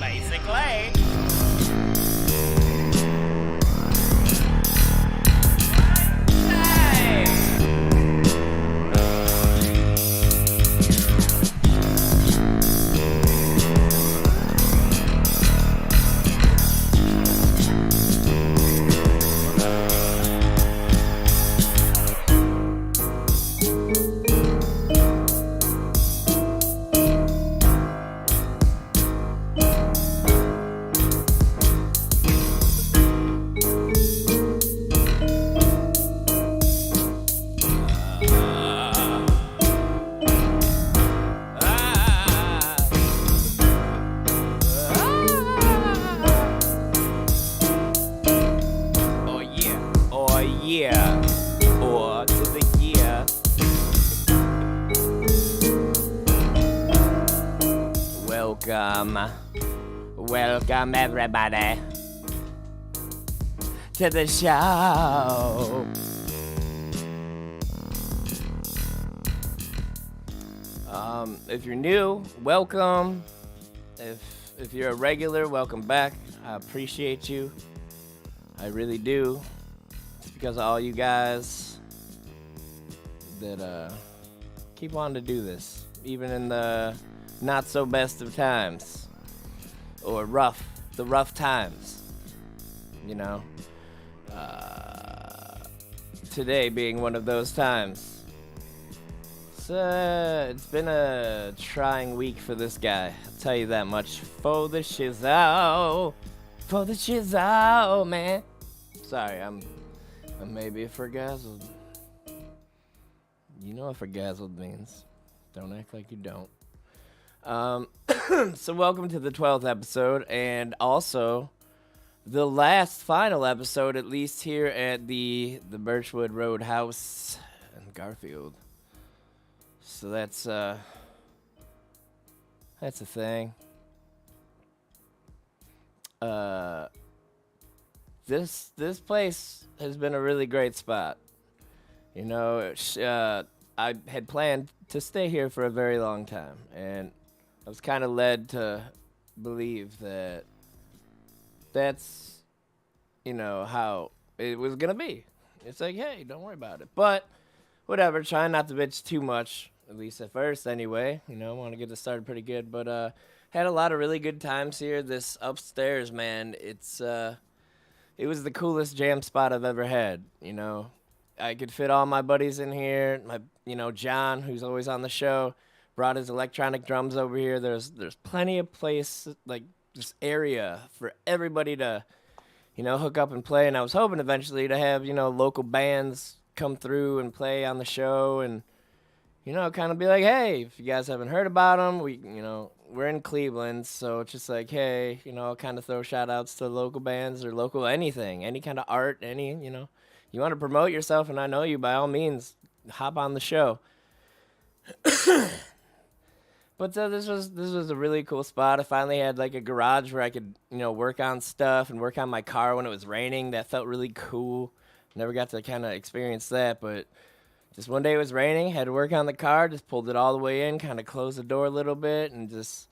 Basically. Yeah, or to the year. Welcome everybody to the show. If you're new, welcome. If you're a regular, welcome back. I appreciate you. I really do. Because of all you guys that keep wanting to do this, even in the not so best of times, or the rough times, you know. Today being one of those times. It's been a trying week for this guy, I'll tell you that much. For the shizzo, man. Sorry, I'm maybe fergazzled. You know what fergazzled means. Don't act like you don't. So welcome to the 12th episode, and also the last final episode, at least here at the Birchwood Roadhouse in Garfield. So that's a thing. This place has been a really great spot. You know, I had planned to stay here for a very long time, and I was kind of led to believe that that's, you know, how it was gonna be. It's like, hey, don't worry about it. But whatever, trying not to bitch too much, at least at first anyway. You know, want to get this started pretty good, but had a lot of really good times here. This upstairs, man, it was the coolest jam spot I've ever had, you know. I could fit all my buddies in here. John, who's always on the show, brought his electronic drums over here. There's plenty of place, like, this area for everybody to, you know, hook up and play. And I was hoping eventually to have, you know, local bands come through and play on the show and, you know, kind of be like, hey, if you guys haven't heard about them, we're in Cleveland, so it's just like, hey, you know, kind of throw shout-outs to local bands or local anything, any kind of art, you know. You want to promote yourself, and I know you, by all means, hop on the show. But this was a really cool spot. I finally had, like, a garage where I could, you know, work on stuff and work on my car when it was raining. That felt really cool. Never got to kind of experience that, but just one day it was raining, had to work on the car, just pulled it all the way in, kind of closed the door a little bit, and just,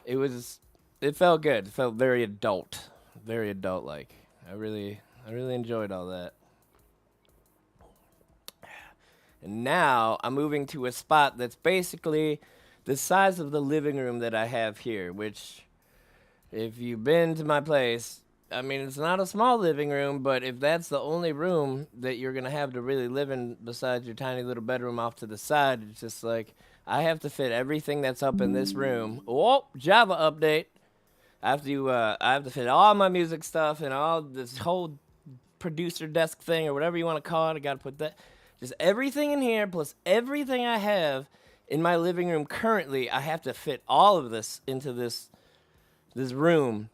it felt good. It felt very adult-like. I really enjoyed all that. And now I'm moving to a spot that's basically the size of the living room that I have here, which, if you've been to my place, I mean, it's not a small living room, but if that's the only room that you're going to have to really live in besides your tiny little bedroom off to the side, it's just like, I have to fit everything that's up in this room. Oh, Java update. I have to fit all my music stuff and all this whole producer desk thing or whatever you want to call it. I got to put that, just everything in here plus everything I have in my living room currently. I have to fit all of this into this room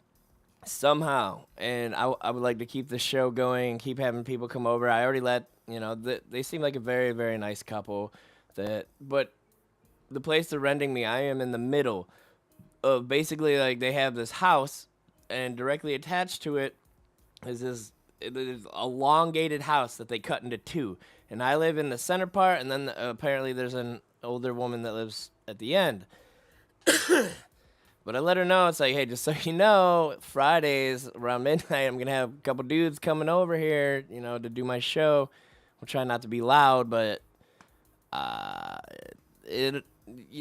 somehow, and I would like to keep the show going and keep having people come over. I already let, you know, they seem like a very, very nice couple, but the place they're renting me, I am in the middle of basically, like, they have this house, and directly attached to it is this it is a elongated house that they cut into two. And I live in the center part, and then apparently there's an older woman that lives at the end. But I let her know, it's like, hey, just so you know, Fridays around midnight, I'm going to have a couple dudes coming over here, to do my show. We'll try not to be loud, but uh,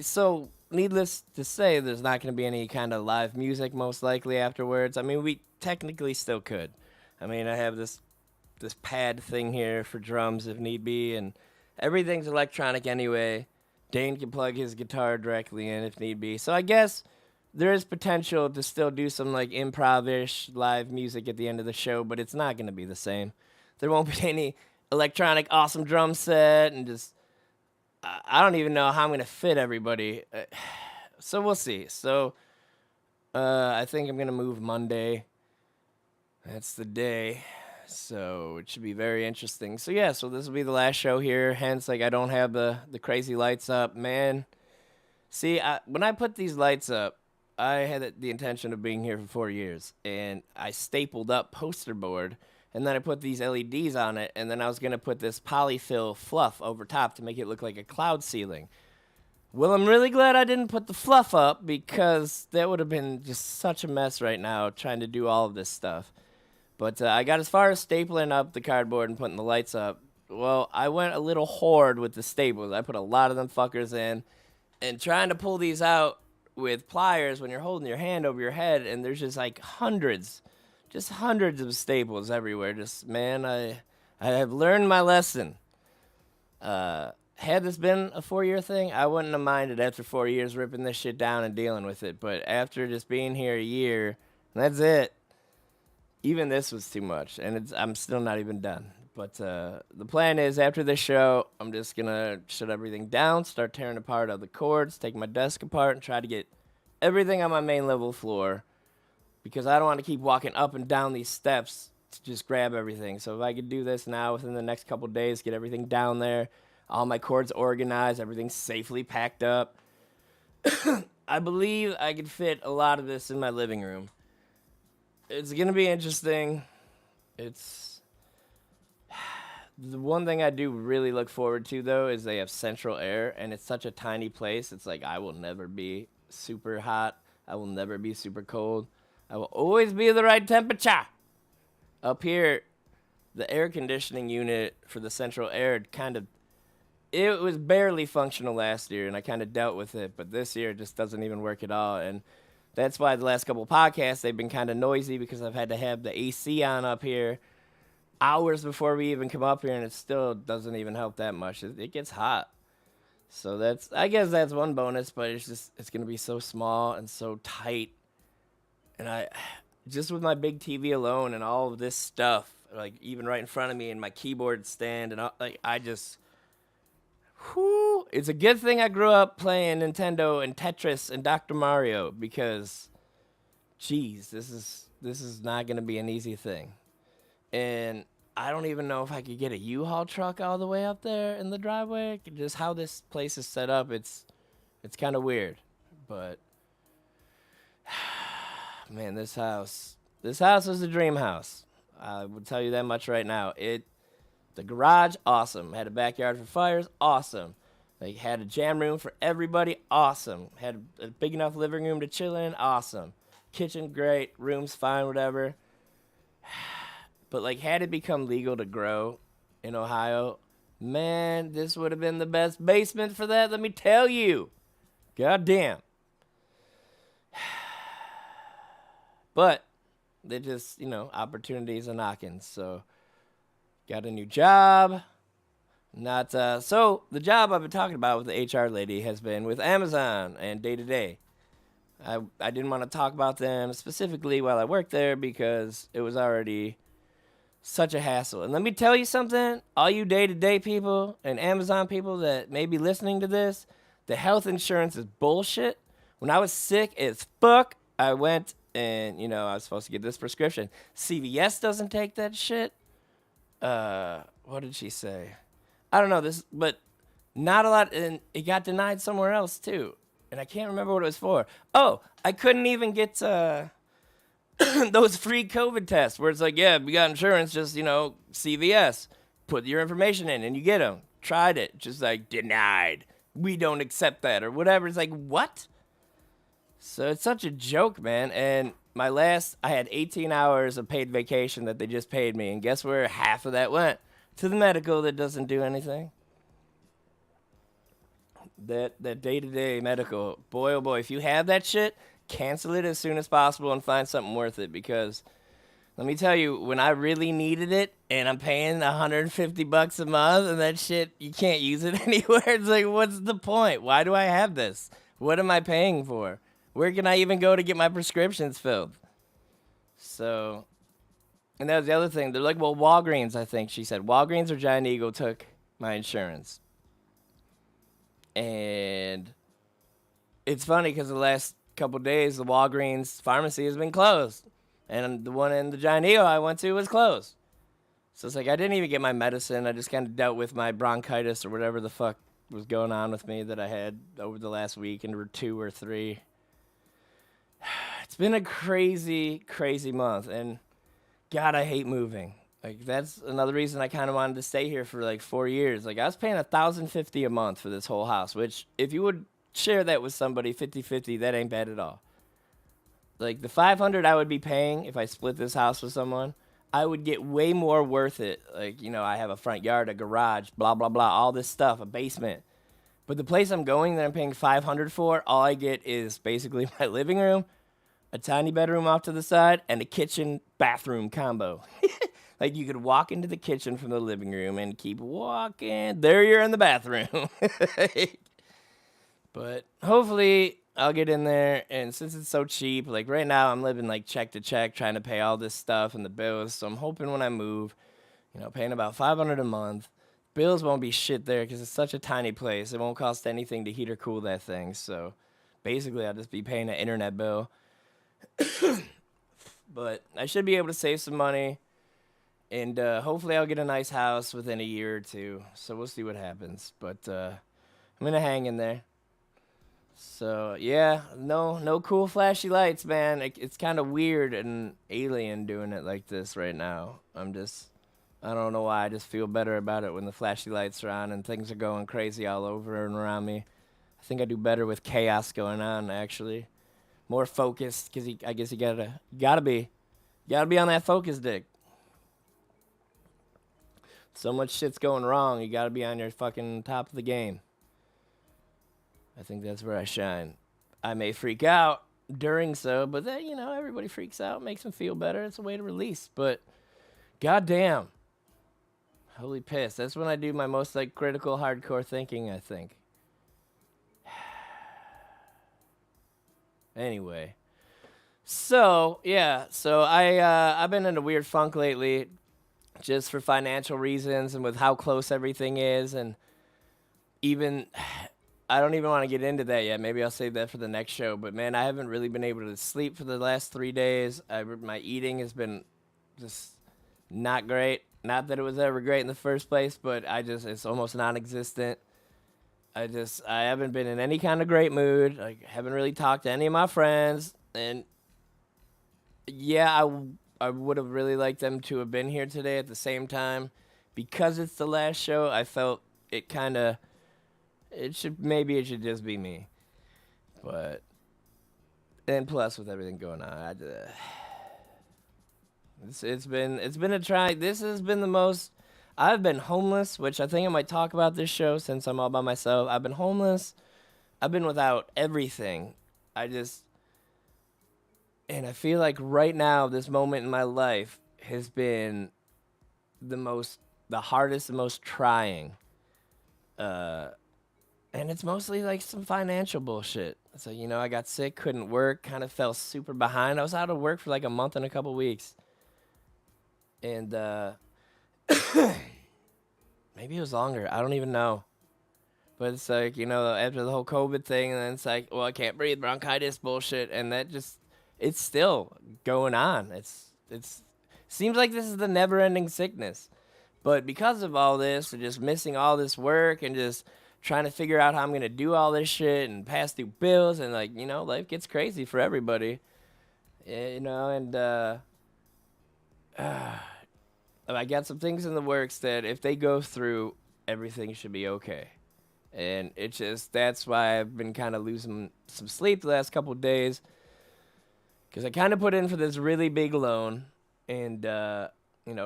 so needless to say, there's not going to be any kind of live music most likely afterwards. I mean, we technically still could. I mean, I have this pad thing here for drums if need be, and everything's electronic anyway. Dane can plug his guitar directly in if need be. So I guess there is potential to still do some like improv-ish live music at the end of the show, but it's not going to be the same. There won't be any electronic awesome drum set, and just I don't even know how I'm going to fit everybody. So we'll see. So I think I'm going to move Monday. That's the day. So it should be very interesting. So yeah, so this will be the last show here. Hence, like, I don't have the crazy lights up. Man, see, when I put these lights up, I had the intention of being here for 4 years. And I stapled up poster board. And then I put these LEDs on it. And then I was going to put this polyfill fluff over top to make it look like a cloud ceiling. Well, I'm really glad I didn't put the fluff up, because that would have been just such a mess right now trying to do all of this stuff. But I got as far as stapling up the cardboard and putting the lights up. Well, I went a little hard with the staples. I put a lot of them fuckers in. And trying to pull these out with pliers when you're holding your hand over your head, and there's just like hundreds of staples everywhere. Just, man, I have learned my lesson. Had this been a 4-year thing, I wouldn't have minded after 4 years ripping this shit down and dealing with it. But after just being here a year, that's it. Even this was too much, and I'm still not even done. But the plan is, after this show, I'm just going to shut everything down, start tearing apart all the cords, take my desk apart, and try to get everything on my main level floor, because I don't want to keep walking up and down these steps to just grab everything. So if I could do this now within the next couple days, get everything down there, all my cords organized, everything safely packed up, I believe I could fit a lot of this in my living room. It's going to be interesting. It's the one thing I do really look forward to, though, is they have central air, and it's such a tiny place. It's like I will never be super hot. I will never be super cold. I will always be the right temperature. Up here, the air conditioning unit for the central air it was barely functional last year, and I kind of dealt with it, but this year it just doesn't even work at all. And that's why the last couple of podcasts, they've been kind of noisy, because I've had to have the AC on up here hours before we even come up here, and it still doesn't even help that much. It gets hot. So I guess that's one bonus, but it's going to be so small and so tight. And I just with my big TV alone and all of this stuff, like even right in front of me and my keyboard stand and all, like it's a good thing I grew up playing Nintendo and Tetris and Dr. Mario, because, geez, this is not going to be an easy thing. And I don't even know if I could get a U-Haul truck all the way up there in the driveway. Just how this place is set up, it's kind of weird. But, man, this house is a dream house. I will tell you that much right now. The garage, awesome. Had a backyard for fires, awesome. Like, had a jam room for everybody, awesome. Had a big enough living room to chill in, awesome. Kitchen, great. Room's fine, whatever. But, like, had it become legal to grow in Ohio, man, this would have been the best basement for that, let me tell you. God damn. But they just, opportunities are knocking, so got a new job. So the job I've been talking about with the HR lady has been with Amazon and day-to-day. I didn't want to talk about them specifically while I worked there, because it was already such a hassle. And let me tell you something, all you day-to-day people and Amazon people that may be listening to this, the health insurance is bullshit. When I was sick as fuck, I went and, I was supposed to get this prescription. CVS doesn't take that shit. What did she say? I don't know this, but not a lot, and it got denied somewhere else too. And I can't remember what it was for. Oh, I couldn't even get those free COVID tests where it's like, yeah, we got insurance, just, CVS, put your information in and you get them. Tried it, just like denied. We don't accept that or whatever. It's like, what? So it's such a joke, man. And I had 18 hours of paid vacation that they just paid me. And guess where half of that went? To the medical that doesn't do anything. That day-to-day medical. Boy, oh boy, if you have that shit, cancel it as soon as possible and find something worth it, because let me tell you, when I really needed it and I'm paying $150 a month and that shit, you can't use it anywhere. It's like, what's the point? Why do I have this? What am I paying for? Where can I even go to get my prescriptions filled? So, and that was the other thing. They're like, well, Walgreens, I think she said. Walgreens or Giant Eagle took my insurance. And it's funny because the last couple days, the Walgreens pharmacy has been closed. And the one in the Giant Eagle I went to was closed. So it's like I didn't even get my medicine. I just kind of dealt with my bronchitis or whatever the fuck was going on with me that I had over the last week and 2 or 3. It's been a crazy, crazy month. And God, I hate moving. Like, that's another reason I kind of wanted to stay here for like 4 years. Like, I was paying $1,050 a month for this whole house, which if you would share that with somebody 50-50, that ain't bad at all. Like, the $500 I would be paying if I split this house with someone, I would get way more worth it. Like, I have a front yard, a garage, blah, blah, blah, all this stuff, a basement. But the place I'm going that I'm paying $500 for, all I get is basically my living room, a tiny bedroom off to the side, and a kitchen-bathroom combo. Like, you could walk into the kitchen from the living room and keep walking. There you're in the bathroom. But hopefully I'll get in there, and since it's so cheap, like right now I'm living like check to check, trying to pay all this stuff and the bills. So I'm hoping when I move, paying about $500 a month, bills won't be shit there because it's such a tiny place. It won't cost anything to heat or cool that thing. So basically I'll just be paying an internet bill. But I should be able to save some money, and hopefully I'll get a nice house within a year or two. So we'll see what happens. But I'm going to hang in there. So, yeah, no cool flashy lights, man. It's kind of weird and alien doing it like this right now. I don't know why. I just feel better about it when the flashy lights are on and things are going crazy all over and around me. I think I do better with chaos going on, actually. More focused, because I guess you gotta be on that focus dick. So much shit's going wrong, you gotta be on your fucking top of the game. I think that's where I shine. I may freak out during so, but then, everybody freaks out, makes them feel better. It's a way to release. But goddamn, holy piss. That's when I do my most like critical, hardcore thinking, I think. Anyway, so yeah, I've been in a weird funk lately, just for financial reasons and with how close everything is, and even. I don't even want to get into that yet. Maybe I'll save that for the next show. But, man, I haven't really been able to sleep for the last 3 days. My eating has been just not great. Not that it was ever great in the first place, but it's almost non-existent. I haven't been in any kind of great mood. I haven't really talked to any of my friends. And, yeah, I would have really liked them to have been here today at the same time. Because it's the last show, I felt it kind of... It should just be me, but and plus with everything going on, it's been a try. This has been the most. I've been homeless, which I think I might talk about this show since I'm all by myself. I've been homeless. I've been without everything. And I feel like right now, this moment in my life has been the hardest, the most trying. And it's mostly like some financial bullshit. So, I got sick, couldn't work, kind of fell super behind. I was out of work for like a month and a couple weeks. And maybe it was longer. I don't even know. But it's like, after the whole COVID thing, and then it's like, well, I can't breathe, bronchitis bullshit. And that it's still going on. It's seems like this is the never-ending sickness. But because of all this, and just missing all this work and just... trying to figure out how I'm going to do all this shit and pass through bills and, life gets crazy for everybody. You know, and I got some things in the works that if they go through, everything should be okay. And it's just that's why I've been kind of losing some sleep the last couple of days because I kind of put in for this really big loan and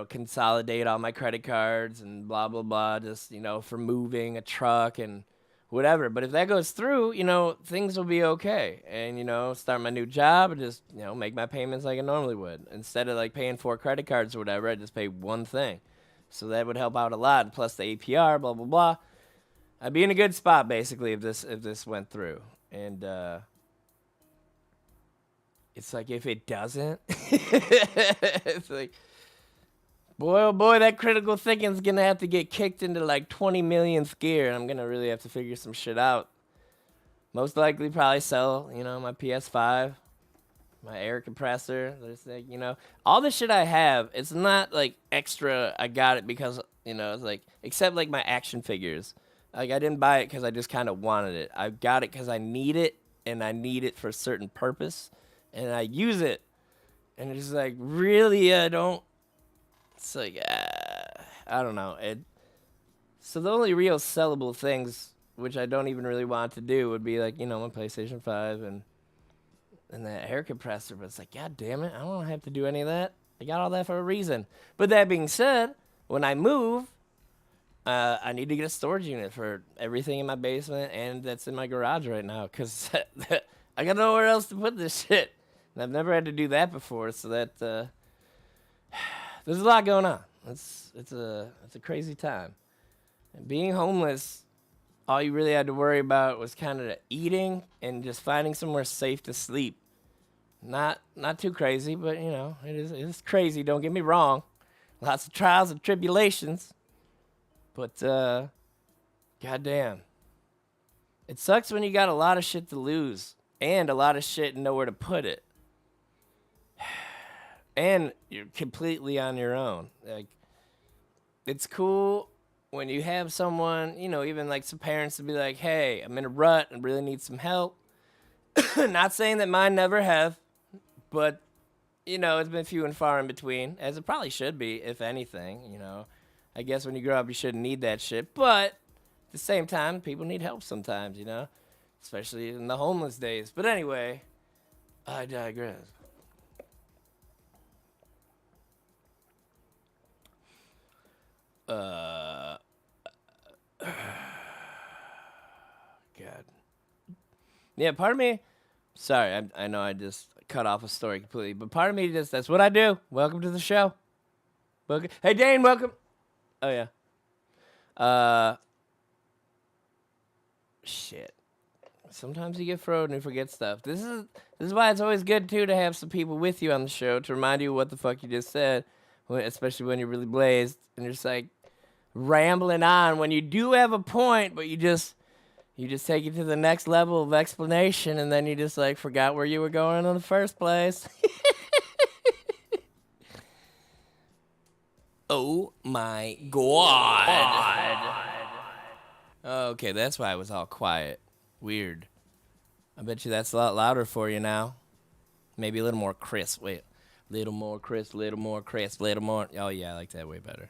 consolidate all my credit cards and blah blah blah, just for moving a truck and whatever. But if that goes through, things will be okay, and start my new job and just make my payments like I normally would instead of like paying 4 credit cards or whatever. I just pay one thing, so that would help out a lot. Plus the APR, blah blah blah. I'd be in a good spot basically if this went through, and it's like if it doesn't, it's like boy oh boy, that critical thinking's gonna have to get kicked into like 20 millionth gear, and I'm gonna really have to figure some shit out. Most likely, probably sell my PS5, my air compressor. There's like all the shit I have. It's not like extra. I got it because it's like except like my action figures. Like, I didn't buy it because I just kind of wanted it. I got it because I need it, and I need it for a certain purpose, and I use it. And it's just like, really, I don't... It's like, I don't know. So the only real sellable things, which I don't even really want to do, would be like, my PlayStation 5 and that air compressor. But it's like, God damn it, I don't have to do any of that. I got all that for a reason. But that being said, when I move... I need to get a storage unit for everything in my basement and that's in my garage right now because I got nowhere else to put this shit. And I've never had to do that before, so that there's a lot going on. It's a crazy time. And being homeless, all you really had to worry about was kind of eating and just finding somewhere safe to sleep. Not too crazy, but it is crazy. Don't get me wrong. Lots of trials and tribulations. But, goddamn. It sucks when you got a lot of shit to lose and a lot of shit and nowhere to put it. And you're completely on your own. Like, it's cool when you have someone, even like some parents to be like, hey, I'm in a rut and really need some help. Not saying that mine never have, but, it's been few and far in between, as it probably should be, if anything, I guess when you grow up, you shouldn't need that shit. But at the same time, people need help sometimes, especially in the homeless days. But anyway, I digress. God. Yeah, part of me, sorry, I know I just cut off a story completely, but part of me that's what I do. Welcome to the show. Hey, Dane, welcome. Oh, yeah. Shit. Sometimes you get frozen and forget stuff. This is why it's always good, too, to have some people with you on the show to remind you what the fuck you just said, especially when you're really blazed and you're just, like, rambling on when you do have a point, but you just take it to the next level of explanation, and then you just, like, forgot where you were going in the first place. Oh my God. Okay, that's why I was all quiet. Weird. I bet you that's a lot louder for you now. Maybe a little more crisp. Wait. Little more crisp, little more crisp, little more. Oh, yeah, I like that way better.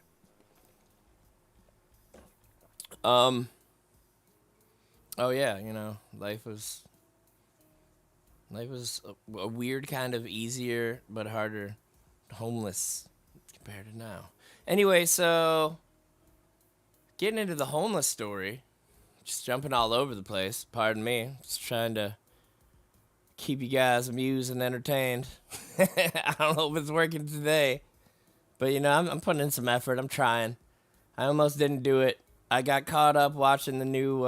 Oh, yeah, life was a weird kind of easier but harder homeless compared to now. Anyway, so getting into the homeless story, just jumping all over the place, pardon me, just trying to keep you guys amused and entertained. I don't know if it's working today, but I'm putting in some effort. I'm trying. I almost didn't do it. I got caught up watching the new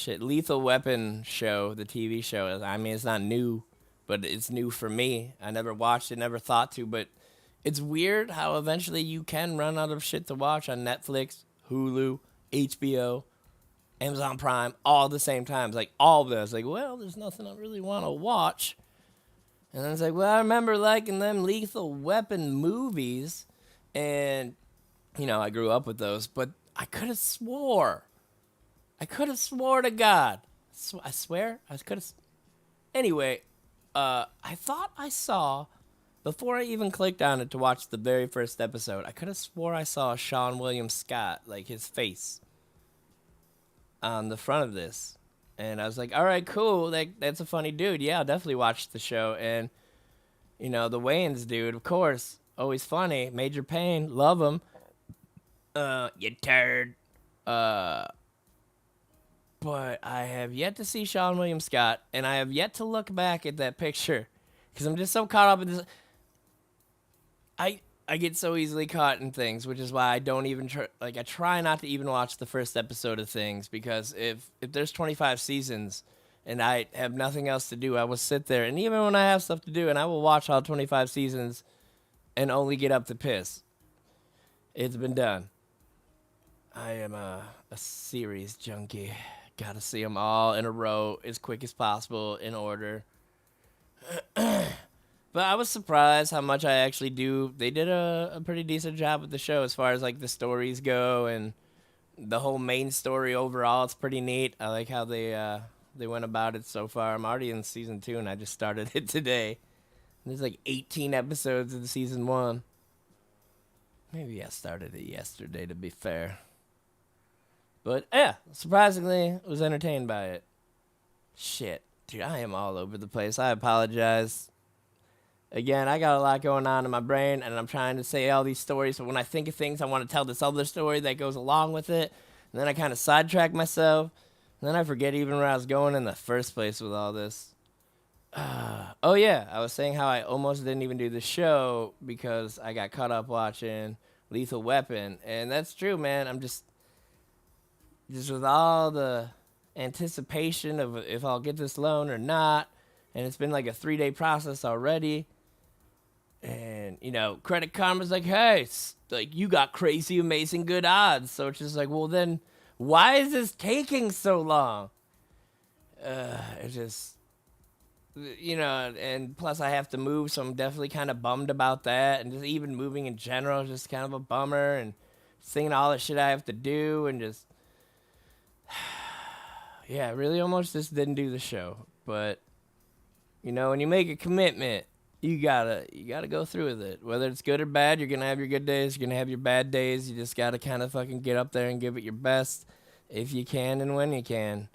Lethal Weapon show, the TV show. I mean, it's not new, but it's new for me. I never watched it, never thought to, but it's weird how eventually you can run out of shit to watch on Netflix, Hulu, HBO, Amazon Prime, all at the same time. It's like all of those. Like, well, there's nothing I really want to watch. And then it's like, well, I remember liking them Lethal Weapon movies. And, I grew up with those. But I could have swore to God. I swear. I could have. Anyway, I thought I saw, before I even clicked on it to watch the very first episode, I could have swore I saw Sean William Scott, like his face, on the front of this. And I was like, all right, cool. That's a funny dude. Yeah, I'll definitely watch the show. And, the Wayans dude, of course, always funny. Major Payne, love him. You turd. But I have yet to see Sean William Scott, and I have yet to look back at that picture because I'm just so caught up in this. I get so easily caught in things, which is why I don't even I try not to even watch the first episode of things, because if there's 25 seasons and I have nothing else to do, I will sit there, and even when I have stuff to do, and I will watch all 25 seasons and only get up to piss. It's been done. I am a series junkie. Gotta see them all in a row as quick as possible in order. But I was surprised how much I actually do. They did a pretty decent job with the show as far as like the stories go, and the whole main story overall. It's pretty neat. I like how they went about it so far. I'm already in season 2, and I just started it today. There's like 18 episodes in season 1. Maybe I started it yesterday, to be fair. But yeah, surprisingly, was entertained by it. Shit, dude, I am all over the place. I apologize. Again, I got a lot going on in my brain, and I'm trying to say all these stories, but when I think of things, I want to tell this other story that goes along with it, and then I kind of sidetrack myself, and then I forget even where I was going in the first place with all this. Oh yeah, I was saying how I almost didn't even do the show because I got caught up watching Lethal Weapon, and that's true, man. I'm just with all the anticipation of if I'll get this loan or not, and it's been like a 3-day process already. And, Credit Karma's like, hey, like, you got crazy, amazing, good odds. So it's just like, well, then why is this taking so long? It's just, and plus I have to move, so I'm definitely kind of bummed about that. And just even moving in general is just kind of a bummer. And seeing all the shit I have to do, and just, yeah, really almost just didn't do the show. But, when you make a commitment, you gotta go through with it. Whether it's good or bad, you're gonna have your good days, you're gonna have your bad days. You just gotta kind of fucking get up there and give it your best if you can and when you can.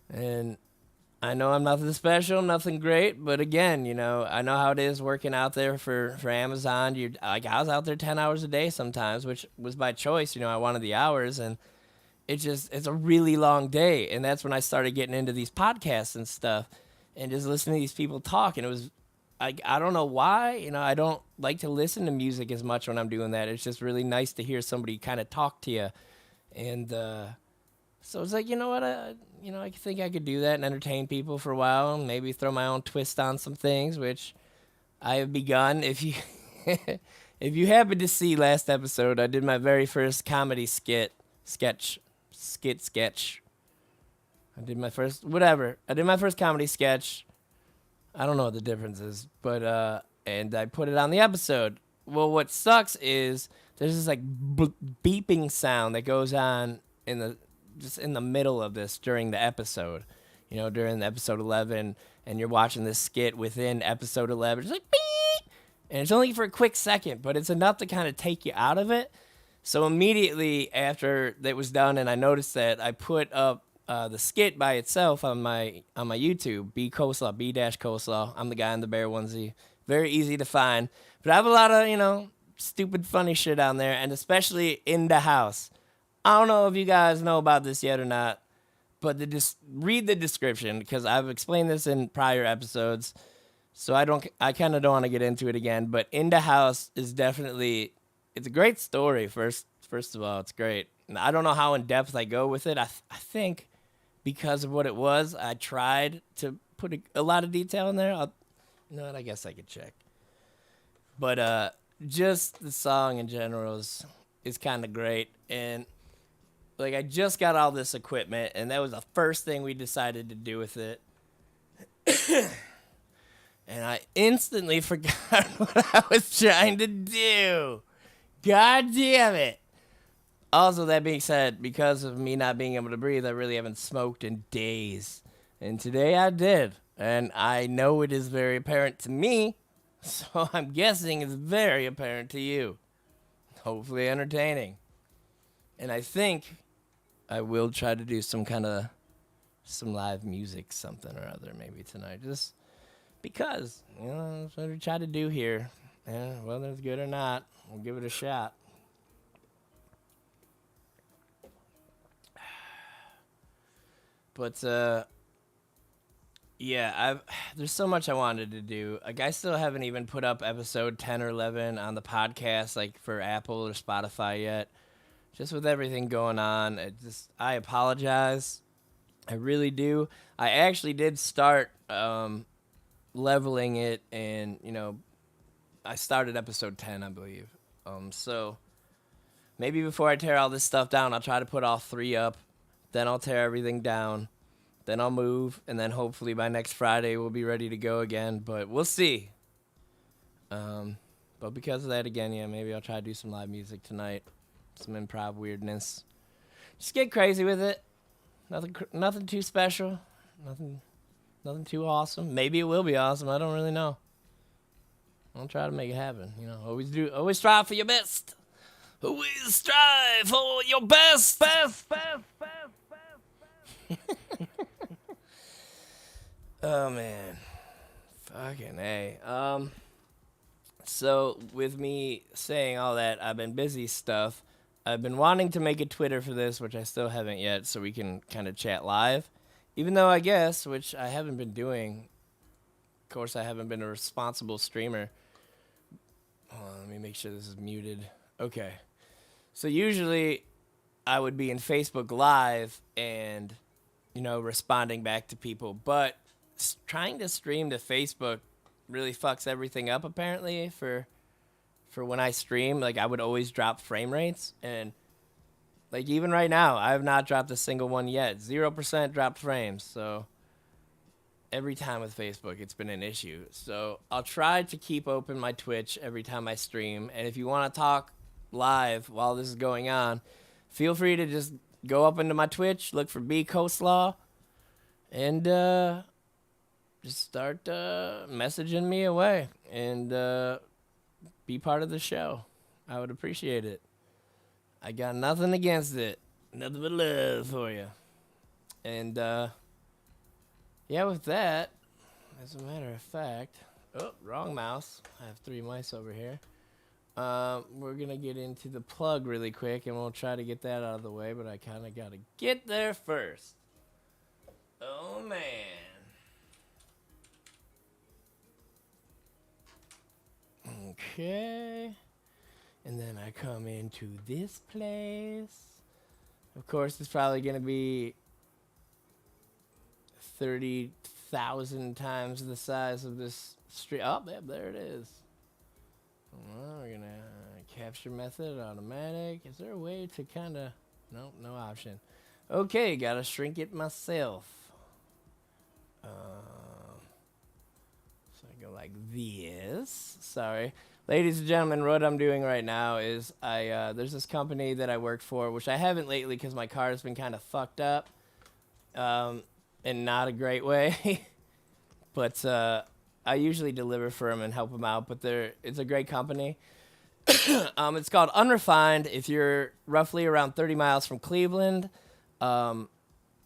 And I know I'm nothing special, nothing great, but again, I know how it is working out there for Amazon. I was out there 10 hours a day sometimes, which was by choice. I wanted the hours, and it's a really long day. And that's when I started getting into these podcasts and stuff, and just listening to these people talk. And it was, I don't know why, I don't like to listen to music as much when I'm doing that. It's just really nice to hear somebody kind of talk to you. And so it's like, you know what, I think I could do that and entertain people for a while, and maybe throw my own twist on some things, which I have begun. If you if you happen to see last episode, I did my very first comedy sketch. I did my first comedy sketch. I don't know what the difference is, but and I put it on the episode. Well, what sucks is there's this like beeping sound that goes on in the middle of this during the episode. During the episode 11, and you're watching this skit within episode 11. It's like beep, and it's only for a quick second, but it's enough to kind of take you out of it. So immediately after that was done, and I noticed that, I put up the skit by itself on my YouTube, B-COLESLAW, B-COLESLAW. I'm the guy in the bear onesie. Very easy to find. But I have a lot of, stupid, funny shit on there, and especially in the house. I don't know if you guys know about this yet or not, but read the description, because I've explained this in prior episodes, so I kind of don't want to get into it again. But In the House is definitely, it's a great story. First of all, it's great. And I don't know how in depth I go with it. I think because of what it was, I tried to put a lot of detail in there. I guess I could check. But just the song in general is kind of great. And like, I just got all this equipment, and that was the first thing we decided to do with it. And I instantly forgot what I was trying to do. God damn it. Also, that being said, because of me not being able to breathe, I really haven't smoked in days. And today I did. And I know it is very apparent to me, so I'm guessing it's very apparent to you. Hopefully entertaining. And I think I will try to do some live music, something or other, maybe tonight. Just because, that's what we try to do here. Yeah, whether it's good or not, we'll give it a shot. But yeah, there's so much I wanted to do. Like I still haven't even put up episode 10 or 11 on the podcast, like for Apple or Spotify yet. Just with everything going on, I apologize. I really do. I actually did start leveling it, and I started episode 10, I believe. So maybe before I tear all this stuff down, I'll try to put all 3 up. Then I'll tear everything down. Then I'll move, and then hopefully by next Friday we'll be ready to go again. But we'll see. But because of that, again, yeah, maybe I'll try to do some live music tonight, some improv weirdness. Just get crazy with it. Nothing too special. Nothing too awesome. Maybe it will be awesome. I don't really know. I'll try to make it happen. Always strive for your best. Always strive for your best. Oh man, fucking A. So with me saying all that, I've been busy stuff. I've been wanting to make a Twitter for this, which I still haven't yet, so we can kind of chat live. Even though I guess, which I haven't been doing. Of course, I haven't been a responsible streamer. Hold on, let me make sure this is muted. Okay. So usually I would be in Facebook Live and, responding back to people. But trying to stream to Facebook really fucks everything up, apparently, for when I stream. Like, I would always drop frame rates. And, like, even right now, I have not dropped a single one yet. 0% dropped frames. So every time with Facebook, it's been an issue. So I'll try to keep open my Twitch every time I stream. And if you want to talk live while this is going on, feel free to just go up into my Twitch, look for B-COLESLAW, and just start messaging me away and be part of the show. I would appreciate it. I got nothing against it. Nothing but love for you. And yeah, with that, as a matter of fact, wrong mouse. I have 3 mice over here. We're going to get into the plug really quick, and we'll try to get that out of the way, but I kind of got to get there first. Oh, man. Okay. And then I come into this place. Of course, it's probably going to be 30,000 times the size of this street. Oh, there it is. Well, we're going to capture method, automatic. Is there a way to kind of... Nope, no option. Okay, got to shrink it myself. So I go like this. Sorry. Ladies and gentlemen, what I'm doing right now is there's this company that I work for, which I haven't lately because my car has been kind of fucked up in not a great way. But I usually deliver for them and help them out, but it's a great company. It's called Unrefined. If you're roughly around 30 miles from Cleveland,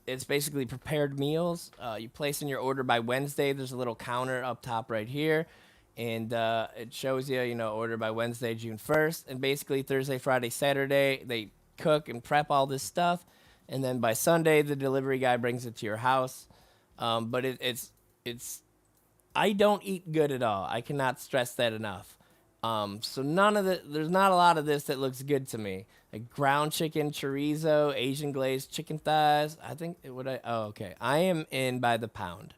it's basically prepared meals. You place in your order by Wednesday. There's a little counter up top right here. And it shows you, order by Wednesday, June 1st. And basically Thursday, Friday, Saturday, they cook and prep all this stuff. And then by Sunday, the delivery guy brings it to your house. But it's I don't eat good at all. I cannot stress that enough. So there's not a lot of this that looks good to me. Like ground chicken, chorizo, Asian glazed chicken thighs. I am in by the pound.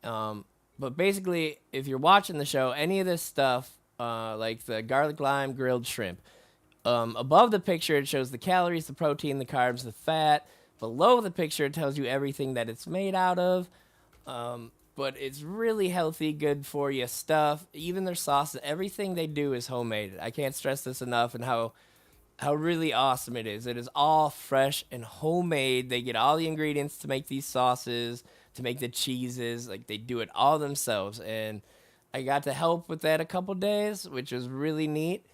But basically, if you're watching the show, any of this stuff, like the garlic lime grilled shrimp, above the picture, it shows the calories, the protein, the carbs, the fat. Below the picture, it tells you everything that it's made out of. But it's really healthy, good for you stuff. Even their sauces, everything they do is homemade. I can't stress this enough, and how really awesome it is. It is all fresh and homemade. They get all the ingredients to make these sauces. to make the cheeses. Like they do it all themselves, and I got to help with that a couple days, which was really neat.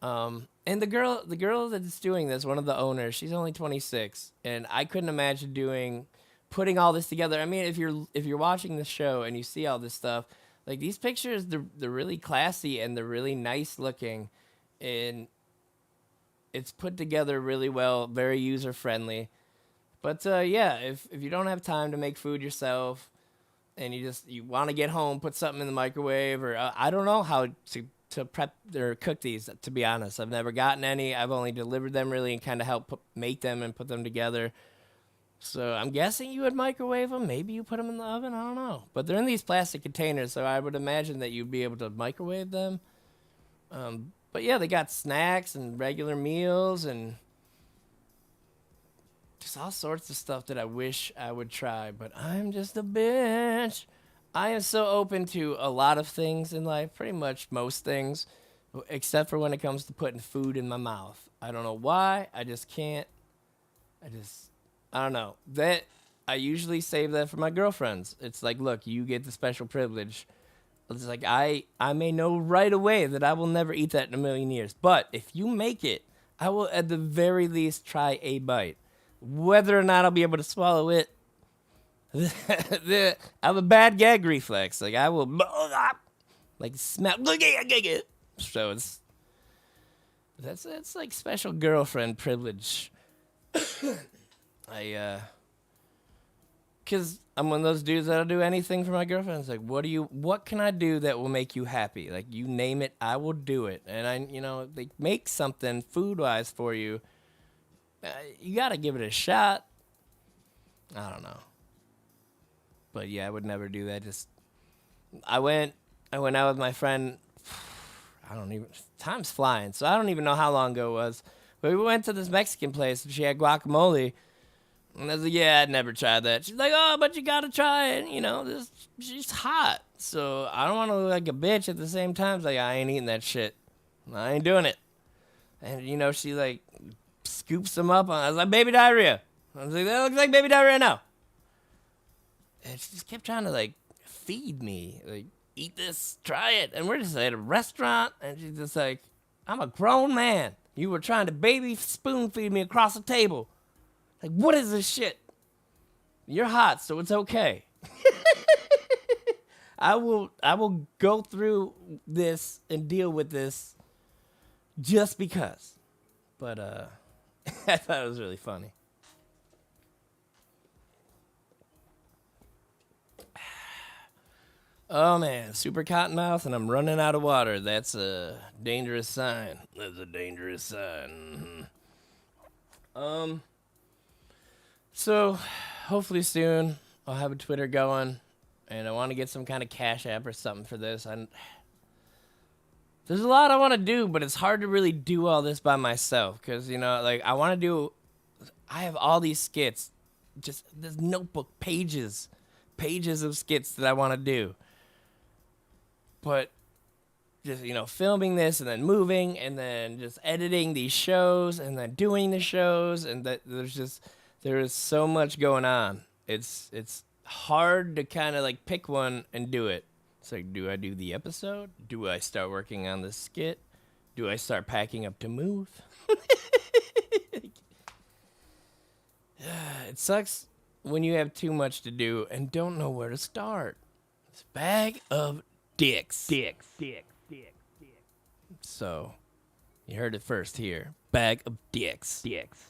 And the girl that's doing this, one of the owners, she's only 26, and I couldn't imagine putting all this together. I mean, if you're watching the show and you see all this stuff, like these pictures, they're really classy and they're really nice looking, and it's put together really well, very user friendly. But yeah, if you don't have time to make food yourself, and you want to get home, put something in the microwave, or I don't know how to prep or cook these. To be honest, I've never gotten any. I've only delivered them really and kind of helped make them and put them together. So I'm guessing you would microwave them. Maybe you put them in the oven. I don't know. But they're in these plastic containers, so I would imagine that you'd be able to microwave them. But yeah, they got snacks and regular meals and just all sorts of stuff that I wish I would try. But I'm just a bitch. I am so open to a lot of things in life, pretty much most things, except for when it comes to putting food in my mouth. I don't know why. I just can't. I don't know. That I usually save that for my girlfriends. It's like, look, you get the special privilege. It's like I may know right away that I will never eat that in a million years. But if you make it, I will at the very least try a bite. Whether or not I'll be able to swallow it, I have a bad gag reflex. Like I will like smell. So it's like special girlfriend privilege. Cause I'm one of those dudes that'll do anything for my girlfriend. It's like, what can I do that will make you happy? Like you name it, I will do it. And they make something food wise for you. You gotta give it a shot. I don't know. But yeah, I would never do that. I went out with my friend. Time's flying, so I don't even know how long ago it was. But we went to this Mexican place and she had guacamole. And I was like, yeah, I'd never tried that. She's like, oh, but you gotta try it. She's hot. So I don't want to look like a bitch at the same time. It's like, I ain't eating that shit. I ain't doing it. And she like scoops them up. I was like, baby diarrhea. I was like, that looks like baby diarrhea now. And she just kept trying to, like, feed me. Like, eat this, try it. And we're just at a restaurant. And she's just like, I'm a grown man. You were trying to baby spoon feed me across the table. Like, what is this shit? You're hot, so it's okay. I will go through this and deal with this just because. But, I thought it was really funny. Oh man, super cottonmouth and I'm running out of water. That's a dangerous sign. That's a dangerous sign. Mm-hmm. So hopefully soon I'll have a Twitter going and I want to get some kind of Cash App or something for this. There's a lot I want to do, but it's hard to really do all this by myself because, I have all these skits, just this notebook, pages of skits that I want to do. But just, filming this and then moving and then just editing these shows and then doing the shows and there is so much going on. It's hard to kind of like pick one and do it. It's like, do I do the episode? Do I start working on the skit? Do I start packing up to move? It sucks when you have too much to do and don't know where to start. It's a bag of dicks. So, you heard it first here. Bag of dicks. Dicks.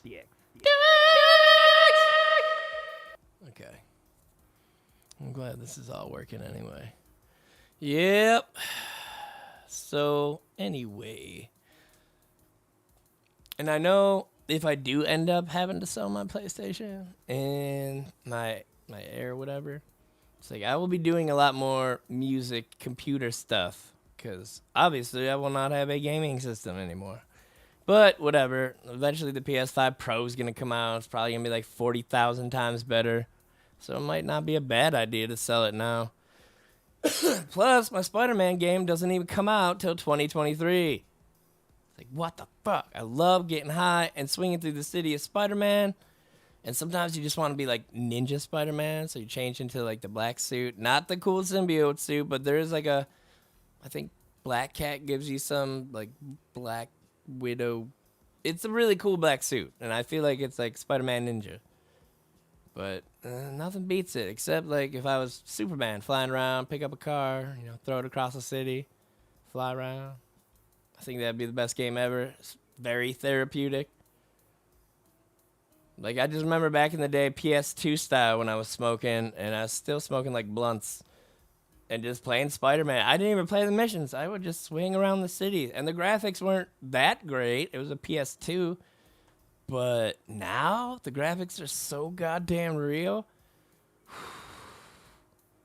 Okay. I'm glad this is all working anyway. Yep. So, anyway. And I know if I do end up having to sell my PlayStation and my Air, whatever, it's like I will be doing a lot more music, computer stuff, because obviously I will not have a gaming system anymore. But whatever. Eventually the PS5 Pro is going to come out. It's probably going to be like 40,000 times better. So it might not be a bad idea to sell it now. Plus, my Spider-Man game doesn't even come out till 2023. It's like, what the fuck? I love getting high and swinging through the city of Spider-Man. And sometimes you just want to be like Ninja Spider-Man, so you change into like the black suit. Not the cool symbiote suit, but there is like a, I think Black Cat gives you some like Black Widow. It's a really cool black suit, and I feel like it's like Spider-Man Ninja. But nothing beats it, except like if I was Superman, flying around, pick up a car, throw it across the city, fly around. I think that'd be the best game ever. It's very therapeutic. Like, I just remember back in the day, PS2 style, when I was smoking, and I was still smoking like blunts, and just playing Spider-Man. I didn't even play the missions. I would just swing around the city, and the graphics weren't that great. It was a PS2. But now the graphics are so goddamn real.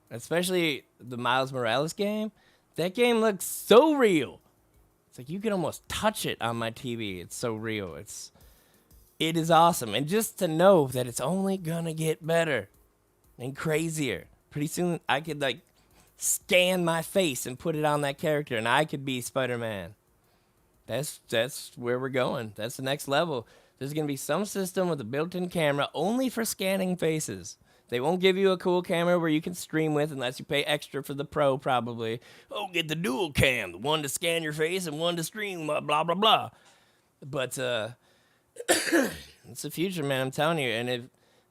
Especially the Miles Morales game. That game looks so real. It's like you can almost touch it on my TV. It's so real. It is awesome. And just to know that it's only gonna get better and crazier. Pretty soon I could like scan my face and put it on that character and I could be Spider-Man. That's where we're going. That's the next level. There's going to be some system with a built-in camera only for scanning faces. They won't give you a cool camera where you can stream with unless you pay extra for the pro, probably. Oh, get the dual cam, the one to scan your face and one to stream, blah, blah, blah. But it's the future, man, I'm telling you. And if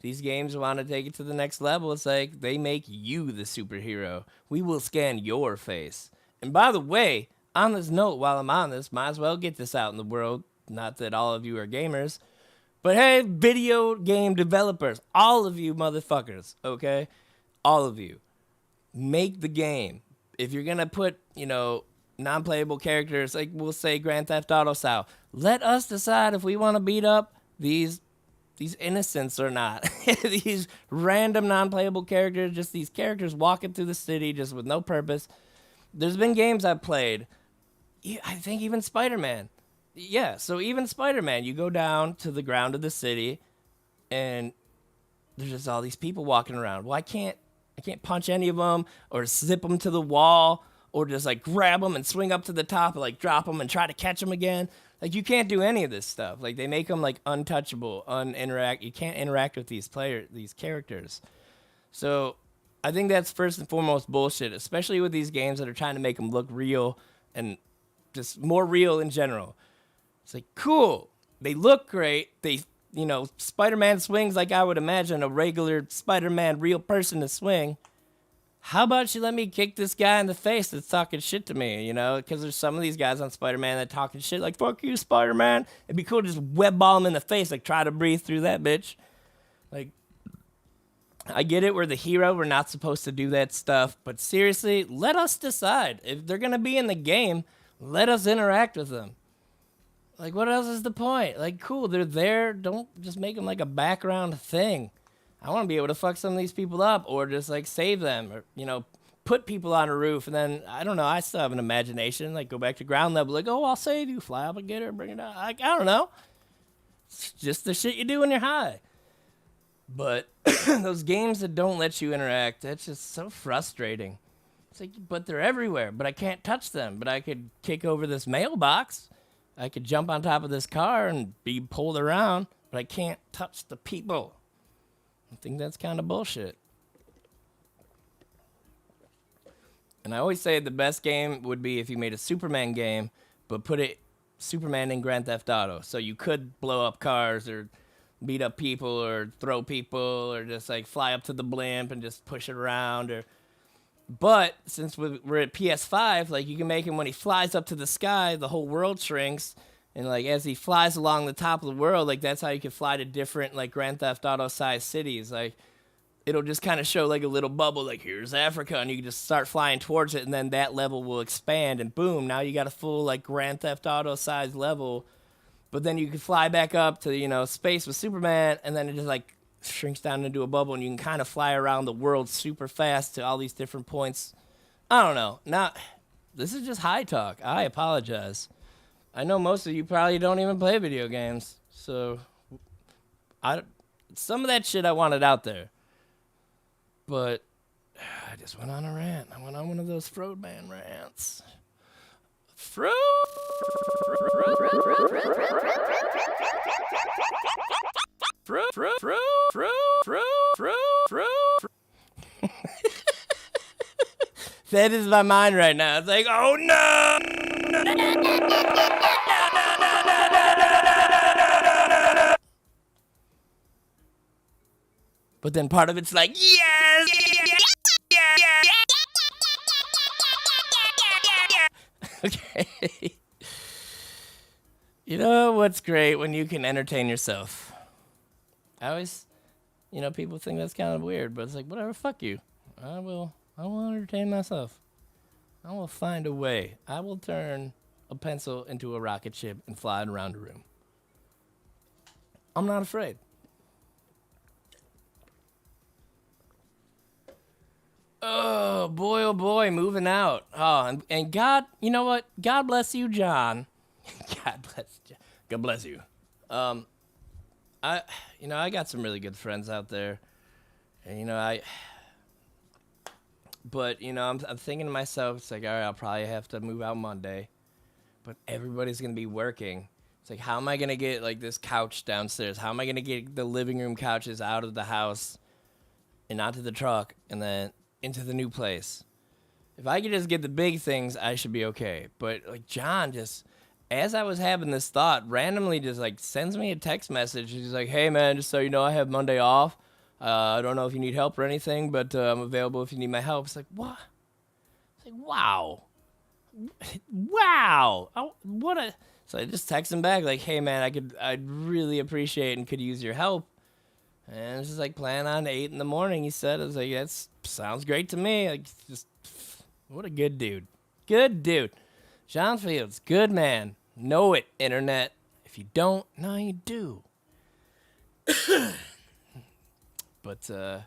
these games want to take it to the next level, it's like they make you the superhero. We will scan your face. And by the way, on this note, while I'm on this, might as well get this out in the world. Not that all of you are gamers, but hey, video game developers, all of you motherfuckers, okay? All of you, make the game. If you're going to put, non-playable characters, like we'll say Grand Theft Auto style, let us decide if we want to beat up these innocents or not. These random non-playable characters, just these characters walking through the city just with no purpose. There's been games I've played, I think even Spider-Man. Yeah, so even Spider-Man, you go down to the ground of the city, and there's just all these people walking around. Well, I can't punch any of them, or zip them to the wall, or just like grab them and swing up to the top, and like drop them and try to catch them again. Like you can't do any of this stuff. Like they make them like untouchable, you can't interact with these characters. So I think that's first and foremost bullshit, especially with these games that are trying to make them look real and just more real in general. It's like, cool. They look great. Spider-Man swings like I would imagine a regular Spider-Man real person to swing. How about you let me kick this guy in the face that's talking shit to me, Because there's some of these guys on Spider-Man that talking shit like, fuck you, Spider-Man. It'd be cool to just web ball him in the face, like try to breathe through that bitch. Like, I get it, we're the hero. We're not supposed to do that stuff. But seriously, let us decide. If they're going to be in the game, let us interact with them. Like, what else is the point? Like, cool, they're there. Don't just make them like a background thing. I want to be able to fuck some of these people up or just, like, save them or, put people on a roof. And then, I don't know, I still have an imagination. Like, go back to ground level. Like, oh, I'll save you. Fly up and get her, bring it down. Like, I don't know. It's just the shit you do when you're high. But those games that don't let you interact, that's just so frustrating. It's like, but they're everywhere. But I can't touch them. But I could kick over this mailbox. I could jump on top of this car and be pulled around, but I can't touch the people. I think that's kind of bullshit. And I always say the best game would be if you made a Superman game, but put Superman in Grand Theft Auto. So you could blow up cars or beat up people or throw people or just like fly up to the blimp and just push it around. But since we're at PS5, like you can make him when he flies up to the sky, the whole world shrinks. And like as he flies along the top of the world, like that's how you can fly to different like Grand Theft Auto sized cities. Like it'll just kind of show like a little bubble, like here's Africa, and you can just start flying towards it, and then that level will expand, and boom, now you got a full like Grand Theft Auto sized level. But then you can fly back up to space with Superman, and then it just like shrinks down into a bubble, and you can kind of fly around the world super fast to all these different points. I don't know. This is just high talk. I apologize. I know most of you probably don't even play video games, so some of that shit I wanted out there. But I just went on a rant. I went on one of those Froadman rants. That is my mind right now. It's like, oh no! But then part of it's like, yes! Okay. You know what's great when you can entertain yourself? I always, people think that's kind of weird, but it's like, whatever, fuck you. I will entertain myself. I will find a way. I will turn a pencil into a rocket ship and fly it around a room. I'm not afraid. Oh boy, moving out. Oh, and God, you know what? God bless you, John. God bless you. I got some really good friends out there, and I'm thinking to myself, it's like, all right, I'll probably have to move out Monday, but everybody's gonna be working. It's like, how am I gonna get like this couch downstairs? How am I gonna get the living room couches out of the house and onto the truck and then into the new place? If I could just get the big things, I should be okay. But like John just, as I was having this thought, randomly just like sends me a text message. He's like, hey man, just so you know, I have Monday off. I don't know if you need help or anything, but I'm available if you need my help. It's like, what? It's like, wow. Wow. So I just text him back like, hey man, I'd really appreciate and could use your help. And it's just like, plan on 8 in the morning, he said. I was like, that sounds great to me. Like, just, what a good dude. Good dude. John Fields, good man. Know it, internet. If you don't, now you do. But, yeah,